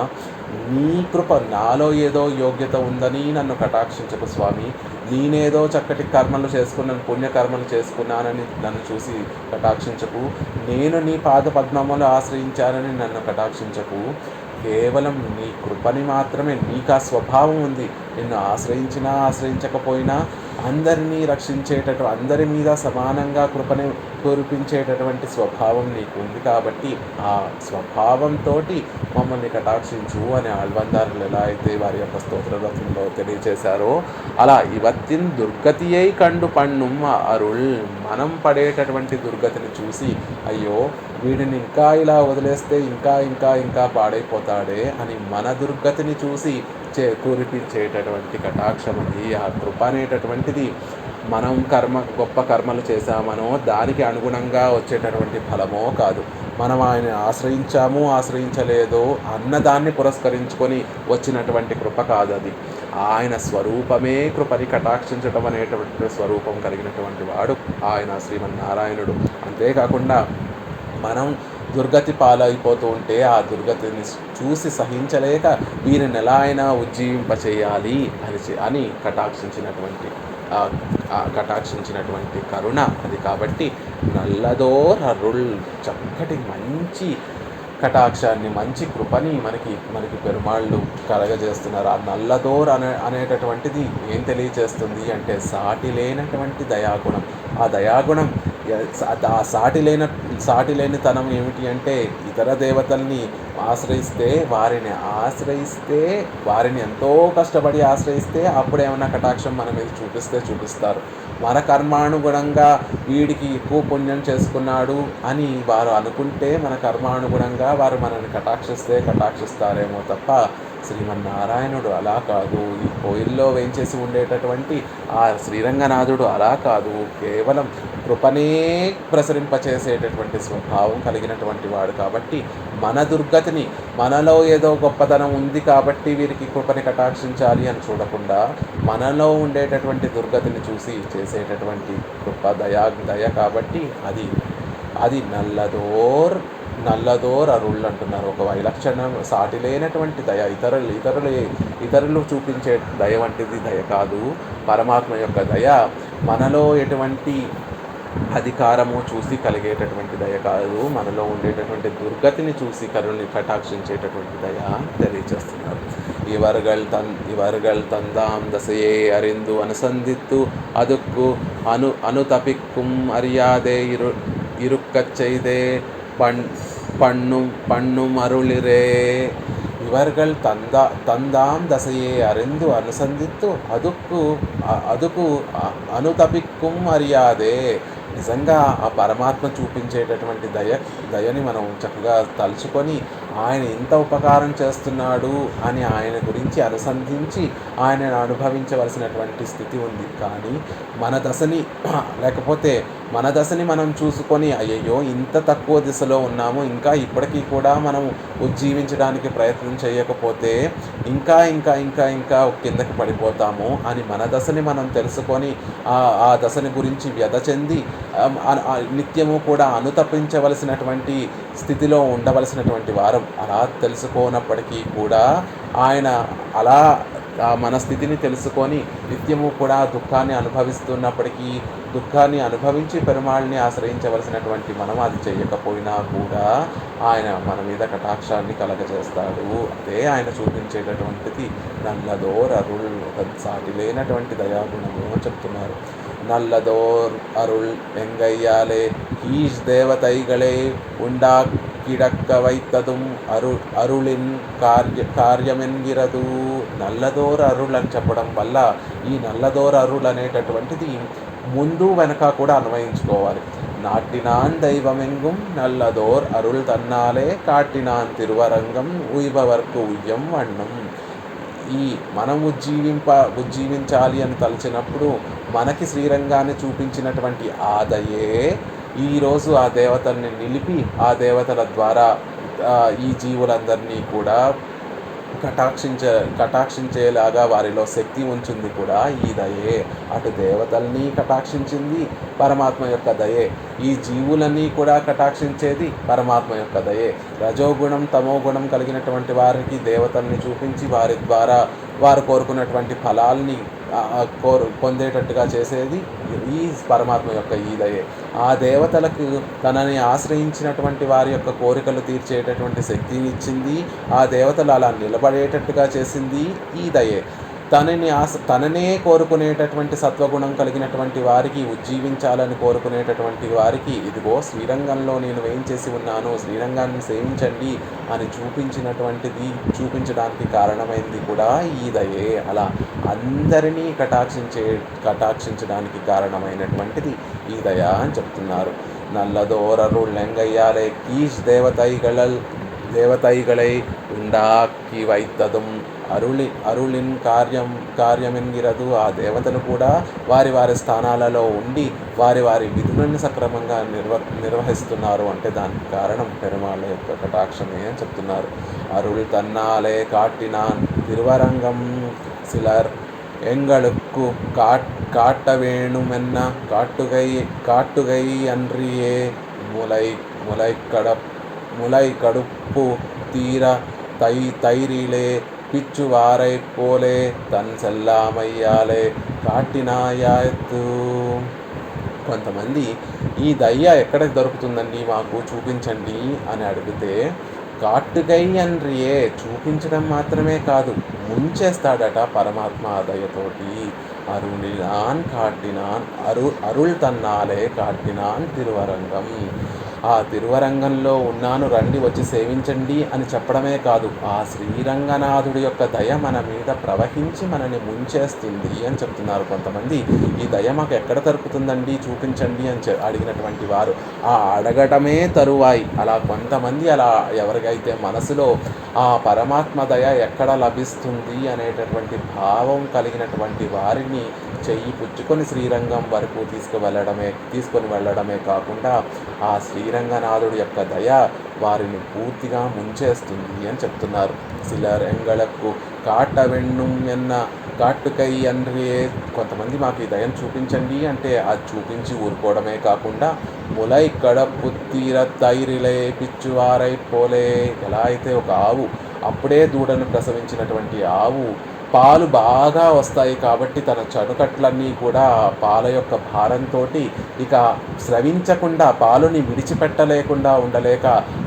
నీ కృప, నాలో ఏదో యోగ్యత ఉందని నన్ను కటాక్షించకు స్వామి, నేనేదో చక్కటి కర్మలు చేసుకున్నాను, పుణ్యకర్మలు చేసుకున్నానని నన్ను చూసి కటాక్షించకు, నేను నీ పాద పద్మములు ఆశ్రయించానని నన్ను కటాక్షించకు. కేవలం నీ కృపని మాత్రమే, నీకు ఆ స్వభావం ఉంది, నిన్ను ఆశ్రయించినా ఆశ్రయించకపోయినా అందరినీ అందరి మీద సమానంగా కృపని కురిపించేటటువంటి స్వభావం నీకు ఉంది. కాబట్టి ఆ స్వభావంతో మమ్మల్ని కటాక్షించు అని ఆళ్వందారులు ఎలా అయితే వారి యొక్క స్తోత్రరత్నంలో తెలియచేశారో, అలా ఇవత్తిన్ దుర్గతియై కండు పన్నుం అరుள். మనం పడేటటువంటి దుర్గతిని చూసి అయ్యో వీడిని ఇంకా ఇలా వదిలేస్తే ఇంకా ఇంకా ఇంకా పాడైపోతాడే అని మన దుర్గతిని చూసి కురిపించేటటువంటి కటాక్షం అది. ఆ కృప అనేటటువంటిది మనం గొప్ప కర్మలు చేశామనో దానికి అనుగుణంగా వచ్చేటటువంటి ఫలమో కాదు. మనం ఆయన ఆశ్రయించాము ఆశ్రయించలేదో అన్నదాన్ని పురస్కరించుకొని వచ్చినటువంటి కృప కాదు అది. ఆయన స్వరూపమే కృపని కటాక్షించడం అనేటువంటి స్వరూపం కలిగినటువంటి వాడు ఆయన శ్రీమన్నారాయణుడు. అంతేకాకుండా మనం దుర్గతి పాలైపోతూ ఉంటే ఆ దుర్గతిని చూసి సహించలేక వీరిని ఎలా అయినా ఉజ్జీవింపచేయాలి అని కటాక్షించినటువంటి కరుణ అది. కాబట్టి నల్లదోర్ అరుள், చక్కటి మంచి కటాక్షాన్ని మంచి కృపని మనకి పెరుమాళ్ళు కలగజేస్తున్నారు. ఆ నల్లదోర్ అనేటటువంటిది ఏం తెలియజేస్తుంది అంటే సాటి లేనటువంటి దయాగుణం. ఆ దయాగుణం సాటి లేని తనం ఏమిటి అంటే ఇతర దేవతల్ని వారిని ఎంతో కష్టపడి ఆశ్రయిస్తే అప్పుడు ఏమైనా కటాక్షం మన మీద చూపిస్తారు. మన కర్మానుగుణంగా వీడికి ఎక్కువ పుణ్యం చేసుకున్నాడు అని వారు అనుకుంటే మన కర్మానుగుణంగా వారు మనల్ని కటాక్షిస్తారేమో తప్ప శ్రీమన్నారాయణుడు అలా కాదు. ఈ కోయిల్లో వేంచేసి ఉండేటటువంటి ఆ శ్రీరంగనాథుడు అలా కాదు. కేవలం కృపనే ప్రసరింపచేసేటటువంటి స్వభావం కలిగినటువంటి వాడు కాబట్టి మన దుర్గతిని, మనలో ఏదో గొప్పతనం ఉంది కాబట్టి వీరికి కృపని కటాక్షించాలి అని చూడకుండా మనలో ఉండేటటువంటి దుర్గతిని చూసి చేసేటటువంటి కృప దయ కాబట్టి అది నల్లదోర్ అరుళ్ళు అంటున్నారు. ఒక వైలక్షణం సాటి లేనటువంటి దయ, ఇతరులు చూపించే దయ వంటిది దయ కాదు. పరమాత్మ యొక్క దయ మనలో ఎటువంటి అధికారము చూసి కలిగేటటువంటి దయ కాదు, మనలో ఉండేటటువంటి దుర్గతిని చూసి కరుణని కటాక్షించేటటువంటి దయ తెలియజేస్తున్నారు. இவர்கள் தந்தாம் தசையே அறிந்து அனுசந்தித்து அதுக்கு அனுதபிக்கும் அறியாதே இருக்கச் செய்தே பண்ணும் அருளிரே. இவர்கள் தந்தாம் தசையை அறிந்து అనుసంధిత్తు అదుకు అనుతపిక్కుం అరియాదే. నిజంగా ఆ పరమాత్మ చూపించేటటువంటి దయని మనం చక్కగా తలుచుకొని ఆయన ఇంత ఉపకారం చేస్తున్నాడు అని ఆయన గురించి అనుసంధించి ఆయనను అనుభవించవలసినటువంటి స్థితి ఉంది. కానీ మన దశని మనం చూసుకొని అయ్యయ్యో ఇంత తక్కువ దిశలో ఉన్నాము, ఇంకా ఇప్పటికీ కూడా మనం ఉజ్జీవించడానికి ప్రయత్నం చేయకపోతే ఇంకా ఇంకా ఇంకా ఇంకా కిందకి పడిపోతాము అని మన దశని మనం తెలుసుకొని ఆ దశని గురించి వ్యధ చెంది నిత్యము కూడా అనుతపించవలసినటువంటి స్థితిలో ఉండవలసినటువంటి వారం. అలా తెలుసుకోనప్పటికీ కూడా ఆయన అలా మన స్థితిని తెలుసుకొని నిత్యము కూడా దుఃఖాన్ని అనుభవిస్తున్నప్పటికీ దుఃఖాన్ని అనుభవించి పెరుమాళ్ళని ఆశ్రయించవలసినటువంటి మనం అది చేయకపోయినా కూడా ఆయన మన మీద కటాక్షాన్ని కలగజేస్తాడు. అదే ఆయన చూపించేటటువంటిది నల్లదోర్ అరుள், ఒక సాటి లేనటువంటి దయాగుణము అని చెప్తున్నారు. నల్లదోర్ అరుள் ఎంగయ్యాలే ఈష్ దేవతైగళే ఉండా కిడక్క వైత్తదుం అరుళిన్ కార్యమెన్గిరదు. నల్లదోర్ అరుள் అని చెప్పడం వల్ల ఈ నల్లదోర్ అరుள் అనేటటువంటిది ముందు వెనక కూడా అన్వయించుకోవాలి. నాటినాన్ దైవమెంగుం నల్లదోర్ అరుள் తన్నాలే కాటినాన్ తిరువరంగం ఉయ్యవర్కు ఉయ్యం వన్నం. ఈ మనం ఉజ్జీవించాలి అని తలచినప్పుడు మనకి శ్రీరంగాన్ని చూపించినటువంటి ఆదయే ఈరోజు ఆ దేవతల్ని నిలిపి ఆ దేవతల ద్వారా ఈ జీవులందరినీ కూడా కటాక్షించేలాగా వారిలో శక్తి ఉంచింది కూడా ఈ దయే. అటు దేవతల్ని కటాక్షించింది పరమాత్మ యొక్క దయే, ఈ జీవులన్నీ కూడా కటాక్షించేది పరమాత్మ యొక్క దయే. రజోగుణం తమోగుణం కలిగినటువంటి వారికి దేవతల్ని చూపించి వారి ద్వారా వారు కోరుకున్నటువంటి ఫలాల్ని పొందేటట్టుగా చేసేది ఈ పరమాత్మ యొక్క ఈ దయే. ఆ దేవతలకు తనని ఆశ్రయించినటువంటి వారి యొక్క కోరికలు తీర్చేటటువంటి శక్తిని ఇచ్చింది, ఆ దేవతలు అలా నిలబడేటట్టుగా చేసింది ఈ దయే. తననే కోరుకునేటటువంటి సత్వగుణం కలిగినటువంటి వారికి, ఉజ్జీవించాలని కోరుకునేటటువంటి వారికి ఇదిగో శ్రీరంగంలో నేను వేయించేసి ఉన్నాను, శ్రీరంగాన్ని సేవించండి అని చూపించడానికి కారణమైంది కూడా ఈ దయే. అలా అందరినీ కటాక్షించడానికి కారణమైనటువంటిది ఈ దయ అని చెప్తున్నారు. నల్లదోరరుள் ఎంగయ్యాలే కీష్ దేవతైగళై ఉండాకి వైత్తదుం అరుళిన్ కార్యమెన్గిరదు. ఆ దేవతలు కూడా వారి స్థానాలలో ఉండి వారి విధులను సక్రమంగా నిర్వహిస్తున్నారు అంటే దానికి కారణం పెరుమాళ్ళ యొక్క కటాక్షమే అని చెప్తున్నారు. అరుள் తన్నాలే కాటినాన్ తిరువరంగం సిలర్ எங்களுக்கு காட்டவேணுமென்ன காட்டுகை அன்றியே முளை கடுப்பு தீர தைரிலே పిచ్చువారై పోలే తన్ సెల్లామయ్యాలే కాటినాయాయత్తు. కొంతమంది ఈ దయ్య ఎక్కడ దొరుకుతుందండి మాకు చూపించండి అని అడిగితే కాట్టుగై అన్రియే, చూపించడం మాత్రమే కాదు ముంచేస్తాడట పరమాత్మ ఆ దయతోటి. అరుణినాన్ కాటినాన్ అరుள் తన్నాలే కాటినాన్ తిరువరంగం. ఆ తిరువరంగంలో ఉన్నాను రండి వచ్చి సేవించండి అని చెప్పడమే కాదు, ఆ శ్రీరంగనాథుడి యొక్క దయ మన మీద ప్రవహించి మనని ముంచేస్తుంది అని చెప్తున్నారు. కొంతమంది ఈ దయ మాకు ఎక్కడ దొరుకుతుందండి చూపించండి అని అడిగినటువంటి వారు ఆ అడగటమే తరువాయి. అలా కొంతమంది అలా ఎవరికైతే మనసులో ఆ పరమాత్మ దయ ఎక్కడ లభిస్తుంది అనేటటువంటి భావం కలిగినటువంటి వారిని చెయ్యి పుచ్చుకొని శ్రీరంగం వరకు తీసుకొని వెళ్ళడమే కాకుండా ఆ శ్రీరంగనాథుడి యొక్క దయ వారిని పూర్తిగా ముంచేస్తుంది అని చెప్తున్నారు. సిలర్ ఎంగళకు కాట వెన్నుం ఎన్న కాటుకై అన్రియే, కొంతమంది మాకు ఈ దయం చూపించండి అంటే అది చూపించి ఊరుకోవడమే కాకుండా ములై కడపుత్తీర తైరిలే పిచ్చువారై పోలే, ఎలా అయితే ఒక ఆవు అప్పుడే దూడను ప్రసవించినటువంటి ఆవు పాలు బాగా వస్తాయి కాబట్టి తన చనుకట్లన్నీ కూడా పాల యొక్క భారంతో ఇక స్రవించకుండా పాలుని విడిచిపెట్టలేకుండా ఉండలేక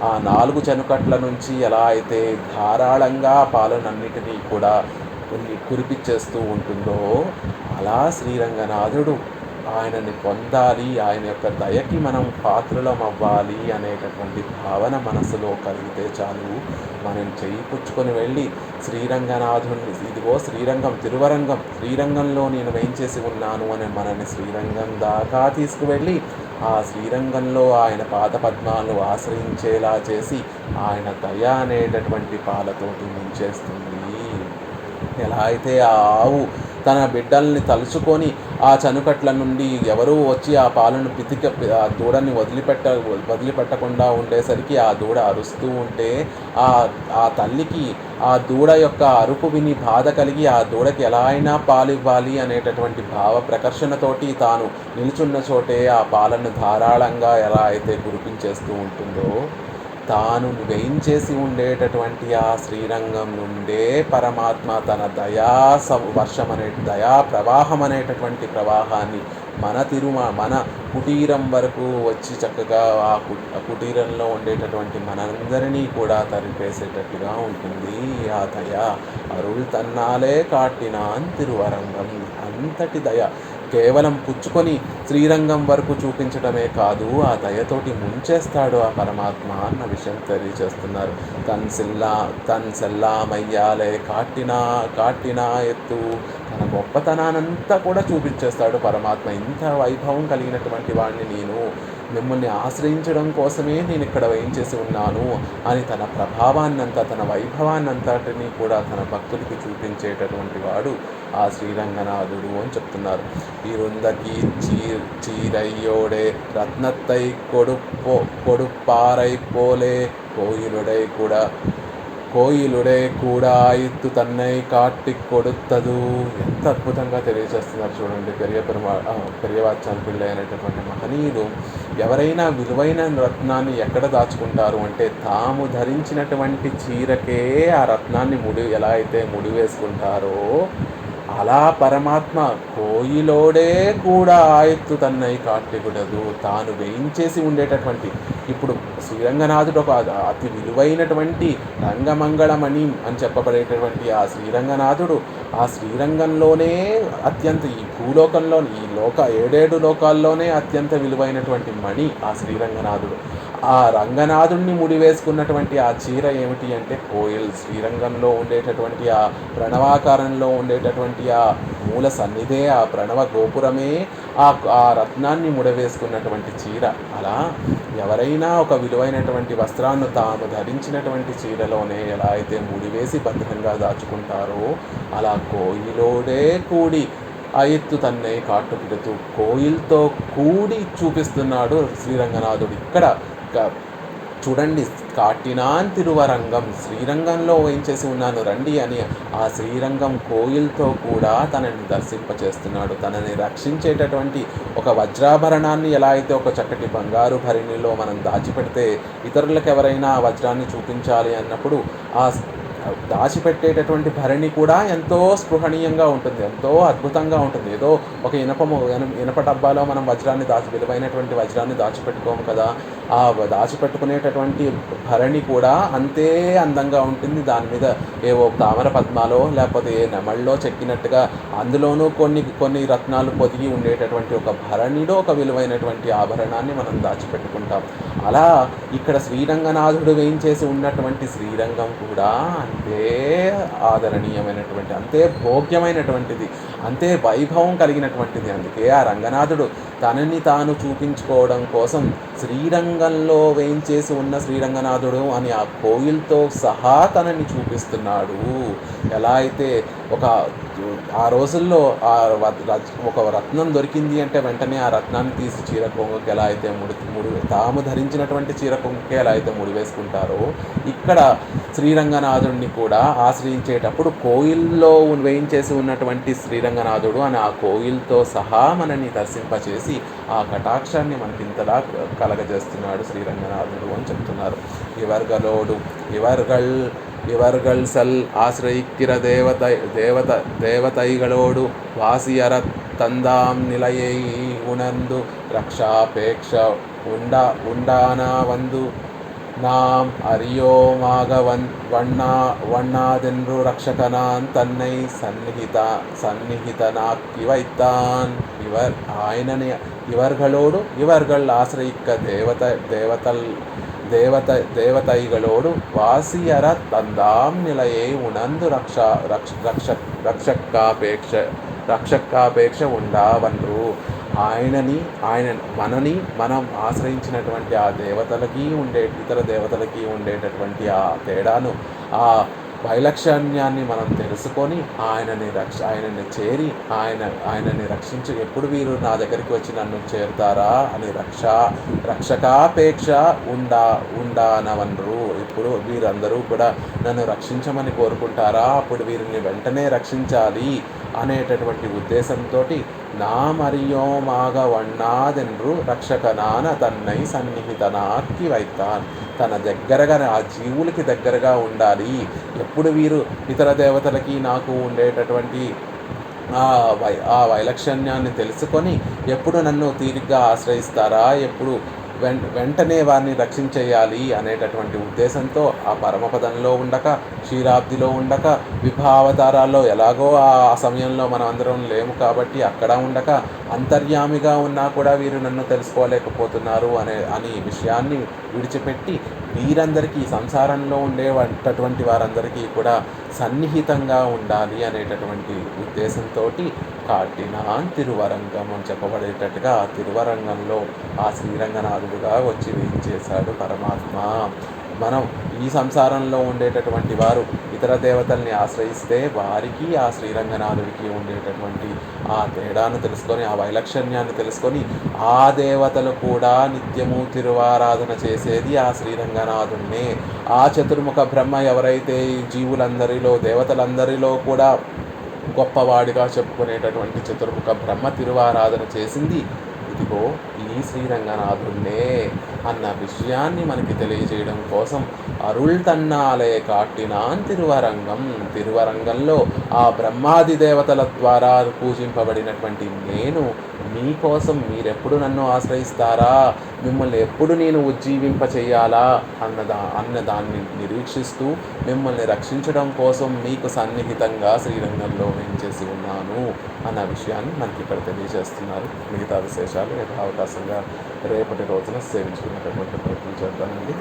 ఆ 4 చనుకట్ల నుంచి ఎలా అయితే ధారాళంగా పాలనన్నిటినీ కూడా కురిపించేస్తూ ఉంటుందో అలా శ్రీరంగనాథుడు ఆయనని పొందాలి, ఆయన యొక్క దయకి మనం పాత్రలం అవ్వాలి అనేటటువంటి భావన మనసులో కలిగితే చాలు. మనం చెయ్యి పుచ్చుకొని వెళ్ళి శ్రీరంగనాథుని, ఇదిగో శ్రీరంగం తిరువరంగం, శ్రీరంగంలో నేను వేయించేసి ఉన్నాను అని మనని శ్రీరంగం దాకా తీసుకువెళ్ళి ఆ శ్రీరంగంలో ఆయన పాద పద్మాలను ఆశ్రయించేలా చేసి ఆయన దయ అనేటటువంటి పాలతోటి ముంచేస్తుంది. ఎలా అయితే ఆ ఆవు తన బిడ్డల్ని తలుచుకొని ఆ చనుకట్ల నుండి ఎవరూ వచ్చి ఆ పాలను ఆ దూడని వదిలిపెట్టకుండా ఉండేసరికి ఆ దూడ అరుస్తూ ఉంటే ఆ తల్లికి ఆ దూడ యొక్క అరుపు విని బాధ కలిగి ఆ దూడకి ఎలా అయినా పాలు ఇవ్వాలి అనేటటువంటి భావ ప్రకర్షణతోటి తాను నిలుచున్న చోటే ఆ పాలను ధారాళంగా ఎలా అయితే కురిపించేస్తూ ఉంటుందో, తాను వేయించేసి ఉండేటటువంటి ఆ శ్రీరంగం నుండే పరమాత్మ తన దయా ప్రవాహం అనేటటువంటి ప్రవాహాన్ని మన కుటీరం వరకు వచ్చి చక్కగా ఆ కుటీరంలో ఉండేటటువంటి మనందరినీ కూడా తరిపేసేటట్టుగా ఉంటుంది. ఆ దయ అరుள் తన్నాలే కాటినాన్ తిరువరంగం, అంతటి దయ కేవలం పుచ్చుకొని శ్రీరంగం వరకు చూపించడమే కాదు, ఆ దయతోటి ముంచేస్తాడు ఆ పరమాత్మ అన్న విషయం తెలియజేస్తున్నారు. తన్సెల్లామయ్యాలే కాటినా ఎత్తు, తన గొప్పతనానంతా కూడా చూపించేస్తాడు పరమాత్మ. ఇంత వైభవం కలిగినటువంటి వాడిని నేను, మిమ్మల్ని ఆశ్రయించడం కోసమే నేను ఇక్కడ వేయించేసి ఉన్నాను అని తన ప్రభావాన్నంతా, తన వైభవాన్నంతటిని కూడా తన భక్తుడికి చూపించేటటువంటి వాడు ఆ శ్రీరంగనాథుడు అని చెప్తున్నారు. இருந்தகி சீரையோடே ரத்னத்தை கொடுப்பாரை போலே కోయిలుడే కూడా ఆయిత్తు తన్నై కాట్టి కొడుతదు. ఎంత అద్భుతంగా తెలియజేస్తున్నారు చూడండి పెరియవాచాన్ పిళ్ళై అనేటటువంటి మహనీయులు. ఎవరైనా విలువైన రత్నాన్ని ఎక్కడ దాచుకుంటారు అంటే తాము ధరించినటువంటి చీరకే ఆ రత్నాన్ని ఎలా అయితే ముడివేసుకుంటారో అలా పరమాత్మ కోయిలోడే కూడా ఆయుత్తు తన్నై కాటికూడదు, తాను వేయించేసి ఉండేటటువంటి, ఇప్పుడు శ్రీరంగనాథుడు ఒక అతి విలువైనటువంటి రంగమంగళమణి అని చెప్పబడేటటువంటి ఆ శ్రీరంగనాథుడు ఆ శ్రీరంగంలోనే అత్యంత, ఈ భూలోకంలో ఈ 7 లోకాల్లోనే అత్యంత విలువైనటువంటి మణి ఆ శ్రీరంగనాథుడు. ఆ రంగనాథుడిని ముడివేసుకున్నటువంటి ఆ చీర ఏమిటి అంటే కోయిల్, శ్రీరంగంలో ఉండేటటువంటి ఆ ప్రణవాకారంలో ఉండేటటువంటి ఆ మూల సన్నిధే, ఆ ప్రణవ గోపురమే ఆ రత్నాన్ని ముడివేసుకున్నటువంటి చీర. అలా ఎవరైనా ఒక విలువైనటువంటి వస్త్రాన్ని తాము ధరించినటువంటి చీరలోనే ఎలా అయితే ముడివేసి భద్రంగా దాచుకుంటారో అలా కోయిలోడే కూడి ఎత్తు తన్నే కాటుపిడుతూ కోయిల్తో కూడి చూపిస్తున్నాడు శ్రీరంగనాథుడు. ఇక్కడ చూడండి, కాటినాన్ తిరువరంగం, శ్రీరంగంలో వేయించేసి ఉన్నాను రండి అని ఆ శ్రీరంగం కోయిల్తో కూడా తనని దర్శింపచేస్తున్నాడు. తనని రక్షించేటటువంటి ఒక వజ్రాభరణాన్ని ఎలా అయితే ఒక చక్కటి బంగారు భరిణిలో మనం దాచిపెడితే ఇతరులకు ఎవరైనా ఆ వజ్రాన్ని చూపించాలి అన్నప్పుడు ఆ దాచిపెట్టేటటువంటి భరణి కూడా ఎంతో స్పృహణీయంగా ఉంటుంది, ఎంతో అద్భుతంగా ఉంటుంది. ఏదో ఒక ఇనప డబ్బాలో మనం విలువైనటువంటి వజ్రాన్ని దాచిపెట్టుకోము కదా, ఆ దాచిపెట్టుకునేటటువంటి భరణి కూడా అంతే అందంగా ఉంటుంది. దాని మీద ఏవో తామర పద్మాలో లేకపోతే నెమళ్ళలో చెక్కినట్టుగా అందులోనూ కొన్ని రత్నాలు పొదిగి ఉండేటటువంటి ఒక భరణిలో ఒక విలువైనటువంటి ఆభరణాన్ని మనం దాచిపెట్టుకుంటాం. అలా ఇక్కడ శ్రీరంగనాథుడు వేయించేసి ఉన్నటువంటి శ్రీరంగం కూడా అంతే ఆదరణీయమైనటువంటి, అంతే భోగ్యమైనటువంటిది, అంతే వైభవం కలిగినటువంటిది. అందుకే ఆ రంగనాథుడు తనని తాను చూపించుకోవడం కోసం శ్రీరంగంలో వేయించేసి ఉన్న శ్రీరంగనాథుడు అని ఆ కోయిల్తో సహా తనని చూపిస్తున్నాడు. ఎలా అయితే ఒక ఆ రోజుల్లో ఒక రత్నం దొరికింది అంటే వెంటనే ఆ రత్నాన్ని తీసి చీర కొంగుకి ఎలా అయితే తాము ధరించినటువంటి చీర కొంగుకి ఎలా అయితే ముడివేసుకుంటారో, ఇక్కడ శ్రీరంగనాథుడిని కూడా ఆశ్రయించేటప్పుడు కోయిల్లో వేయించేసి ఉన్నటువంటి శ్రీరంగనాథుడు అని ఆ కోయిల్తో సహా మనని దర్శింపచేసి ఆ కటాక్షాన్ని మనకి ఇంతలా కలగజేస్తున్నాడు శ్రీరంగనాథుడు అని చెప్తున్నారు. ఇవర్గలోడు இவர்கள் செல் ஆசிரிக்கிற தேவதைகளோடு வாசியற தந்தாம் நிலையை உணர்ந்து ரக்ஷாபேக்ஷ உண்டானா வந்து நாம் அறியோமாக வண்ணாதென்று ரக்ஷகனான் தன்னை சந்நிகிதனாக்கி வைத்தான். இவர்களோடு இவர்கள் ஆசிரியிக்க தேவதைகளோடு வாசியற தந்தாம் நிலையை உணர்ந்து రక్షకాపేక్ష ఉండవన్రు. మనని మనం ఆశ్రయించినటువంటి ఆ దేవతలకి ఇతర దేవతలకి ఉండేటటువంటి ఆ తేడాను, ఆ వైలక్షణ్యాన్ని మనం తెలుసుకొని ఆయనని చేరి ఆయనని రక్షించి ఎప్పుడు వీరు నా దగ్గరికి వచ్చి నన్ను చేరుతారా అని రక్షకాపేక్ష ఉండానవన్రు. ఇప్పుడు వీరందరూ కూడా నన్ను రక్షించమని కోరుకుంటారా, అప్పుడు వీరిని వెంటనే రక్షించాలి అనేటటువంటి ఉద్దేశంతో నా మరియోమాగ వన్నాదెన్రు రక్షకనాన తన్నై సన్నిహితనాకి వైతాన్. తన దగ్గరగా ఆ జీవులకి దగ్గరగా ఉండాలి. ఎప్పుడు వీరు ఇతర దేవతలకి నాకు ఉండేటటువంటి ఆ వైలక్షణ్యాన్ని తెలుసుకొని ఎప్పుడు నన్ను తీరిగ్గా ఆశ్రయిస్తారా, ఎప్పుడు వెంటనే వారిని రక్షించేయాలి అనేటటువంటి ఉద్దేశంతో ఆ పరమపదంలో ఉండక, క్షీరాబ్దిలో ఉండక, విభావతారాల్లో ఎలాగో ఆ సమయంలో మనం అందరం లేము కాబట్టి అక్కడ ఉండక అంతర్యామిగా ఉన్నా కూడా వీరు నన్ను తెలుసుకోలేకపోతున్నారు అని విషయాన్ని విడిచిపెట్టి వీరందరికీ సంసారంలో ఉండేటటువంటి వారందరికీ కూడా సన్నిహితంగా ఉండాలి అనేటటువంటి ఉద్దేశంతో కాటినాన్ తిరువరంగం అని చెప్పబడేటట్టుగా తిరువరంగంలో ఆ శ్రీరంగనాథుడుగా వచ్చి వేయించేశాడు పరమాత్మ. మనం ఈ సంసారంలో ఉండేటటువంటి వారు ఇతర దేవతల్ని ఆశ్రయిస్తే వారికి ఆ శ్రీరంగనాథుడికి ఉండేటటువంటి ఆ తేడాను తెలుసుకొని, ఆ వైలక్షణ్యాన్ని తెలుసుకొని, ఆ దేవతలు కూడా నిత్యము తిరువారాధన చేసేది ఆ శ్రీరంగనాథుడినే. ఆ చతుర్ముఖ బ్రహ్మ ఎవరైతే ఈ జీవులందరిలో దేవతలందరిలో కూడా గొప్పవాడిగా చెప్పుకునేటటువంటి చతుర్ముఖ బ్రహ్మ తిరువారాధన చేసింది ఇదిగో ఈ శ్రీరంగనాథుడినే అన్న విషయాన్ని మనకి తెలియజేయడం కోసం అరుళ్ తన్నాలే కాటినాన్ తిరువరంగంలో ఆ బ్రహ్మాది దేవతల ద్వారా పూజింపబడినటువంటి నేను మీకోసం మీరెప్పుడు నన్ను ఆశ్రయిస్తారా, మిమ్మల్ని ఎప్పుడు నేను ఉజ్జీవింప చేయాలా అన్నదాన్ని నిరీక్షిస్తూ మిమ్మల్ని రక్షించడం కోసం మీకు సన్నిహితంగా శ్రీరంగంలో వేయించేసి ఉన్నాను అన్న విషయాన్ని మనకి ఇక్కడ తెలియజేస్తున్నారు. మిగతా విశేషాలు అవకాశంగా రేపటి రోజున సేవించుకునేటటువంటి ప్రయత్నం చేద్దామండి.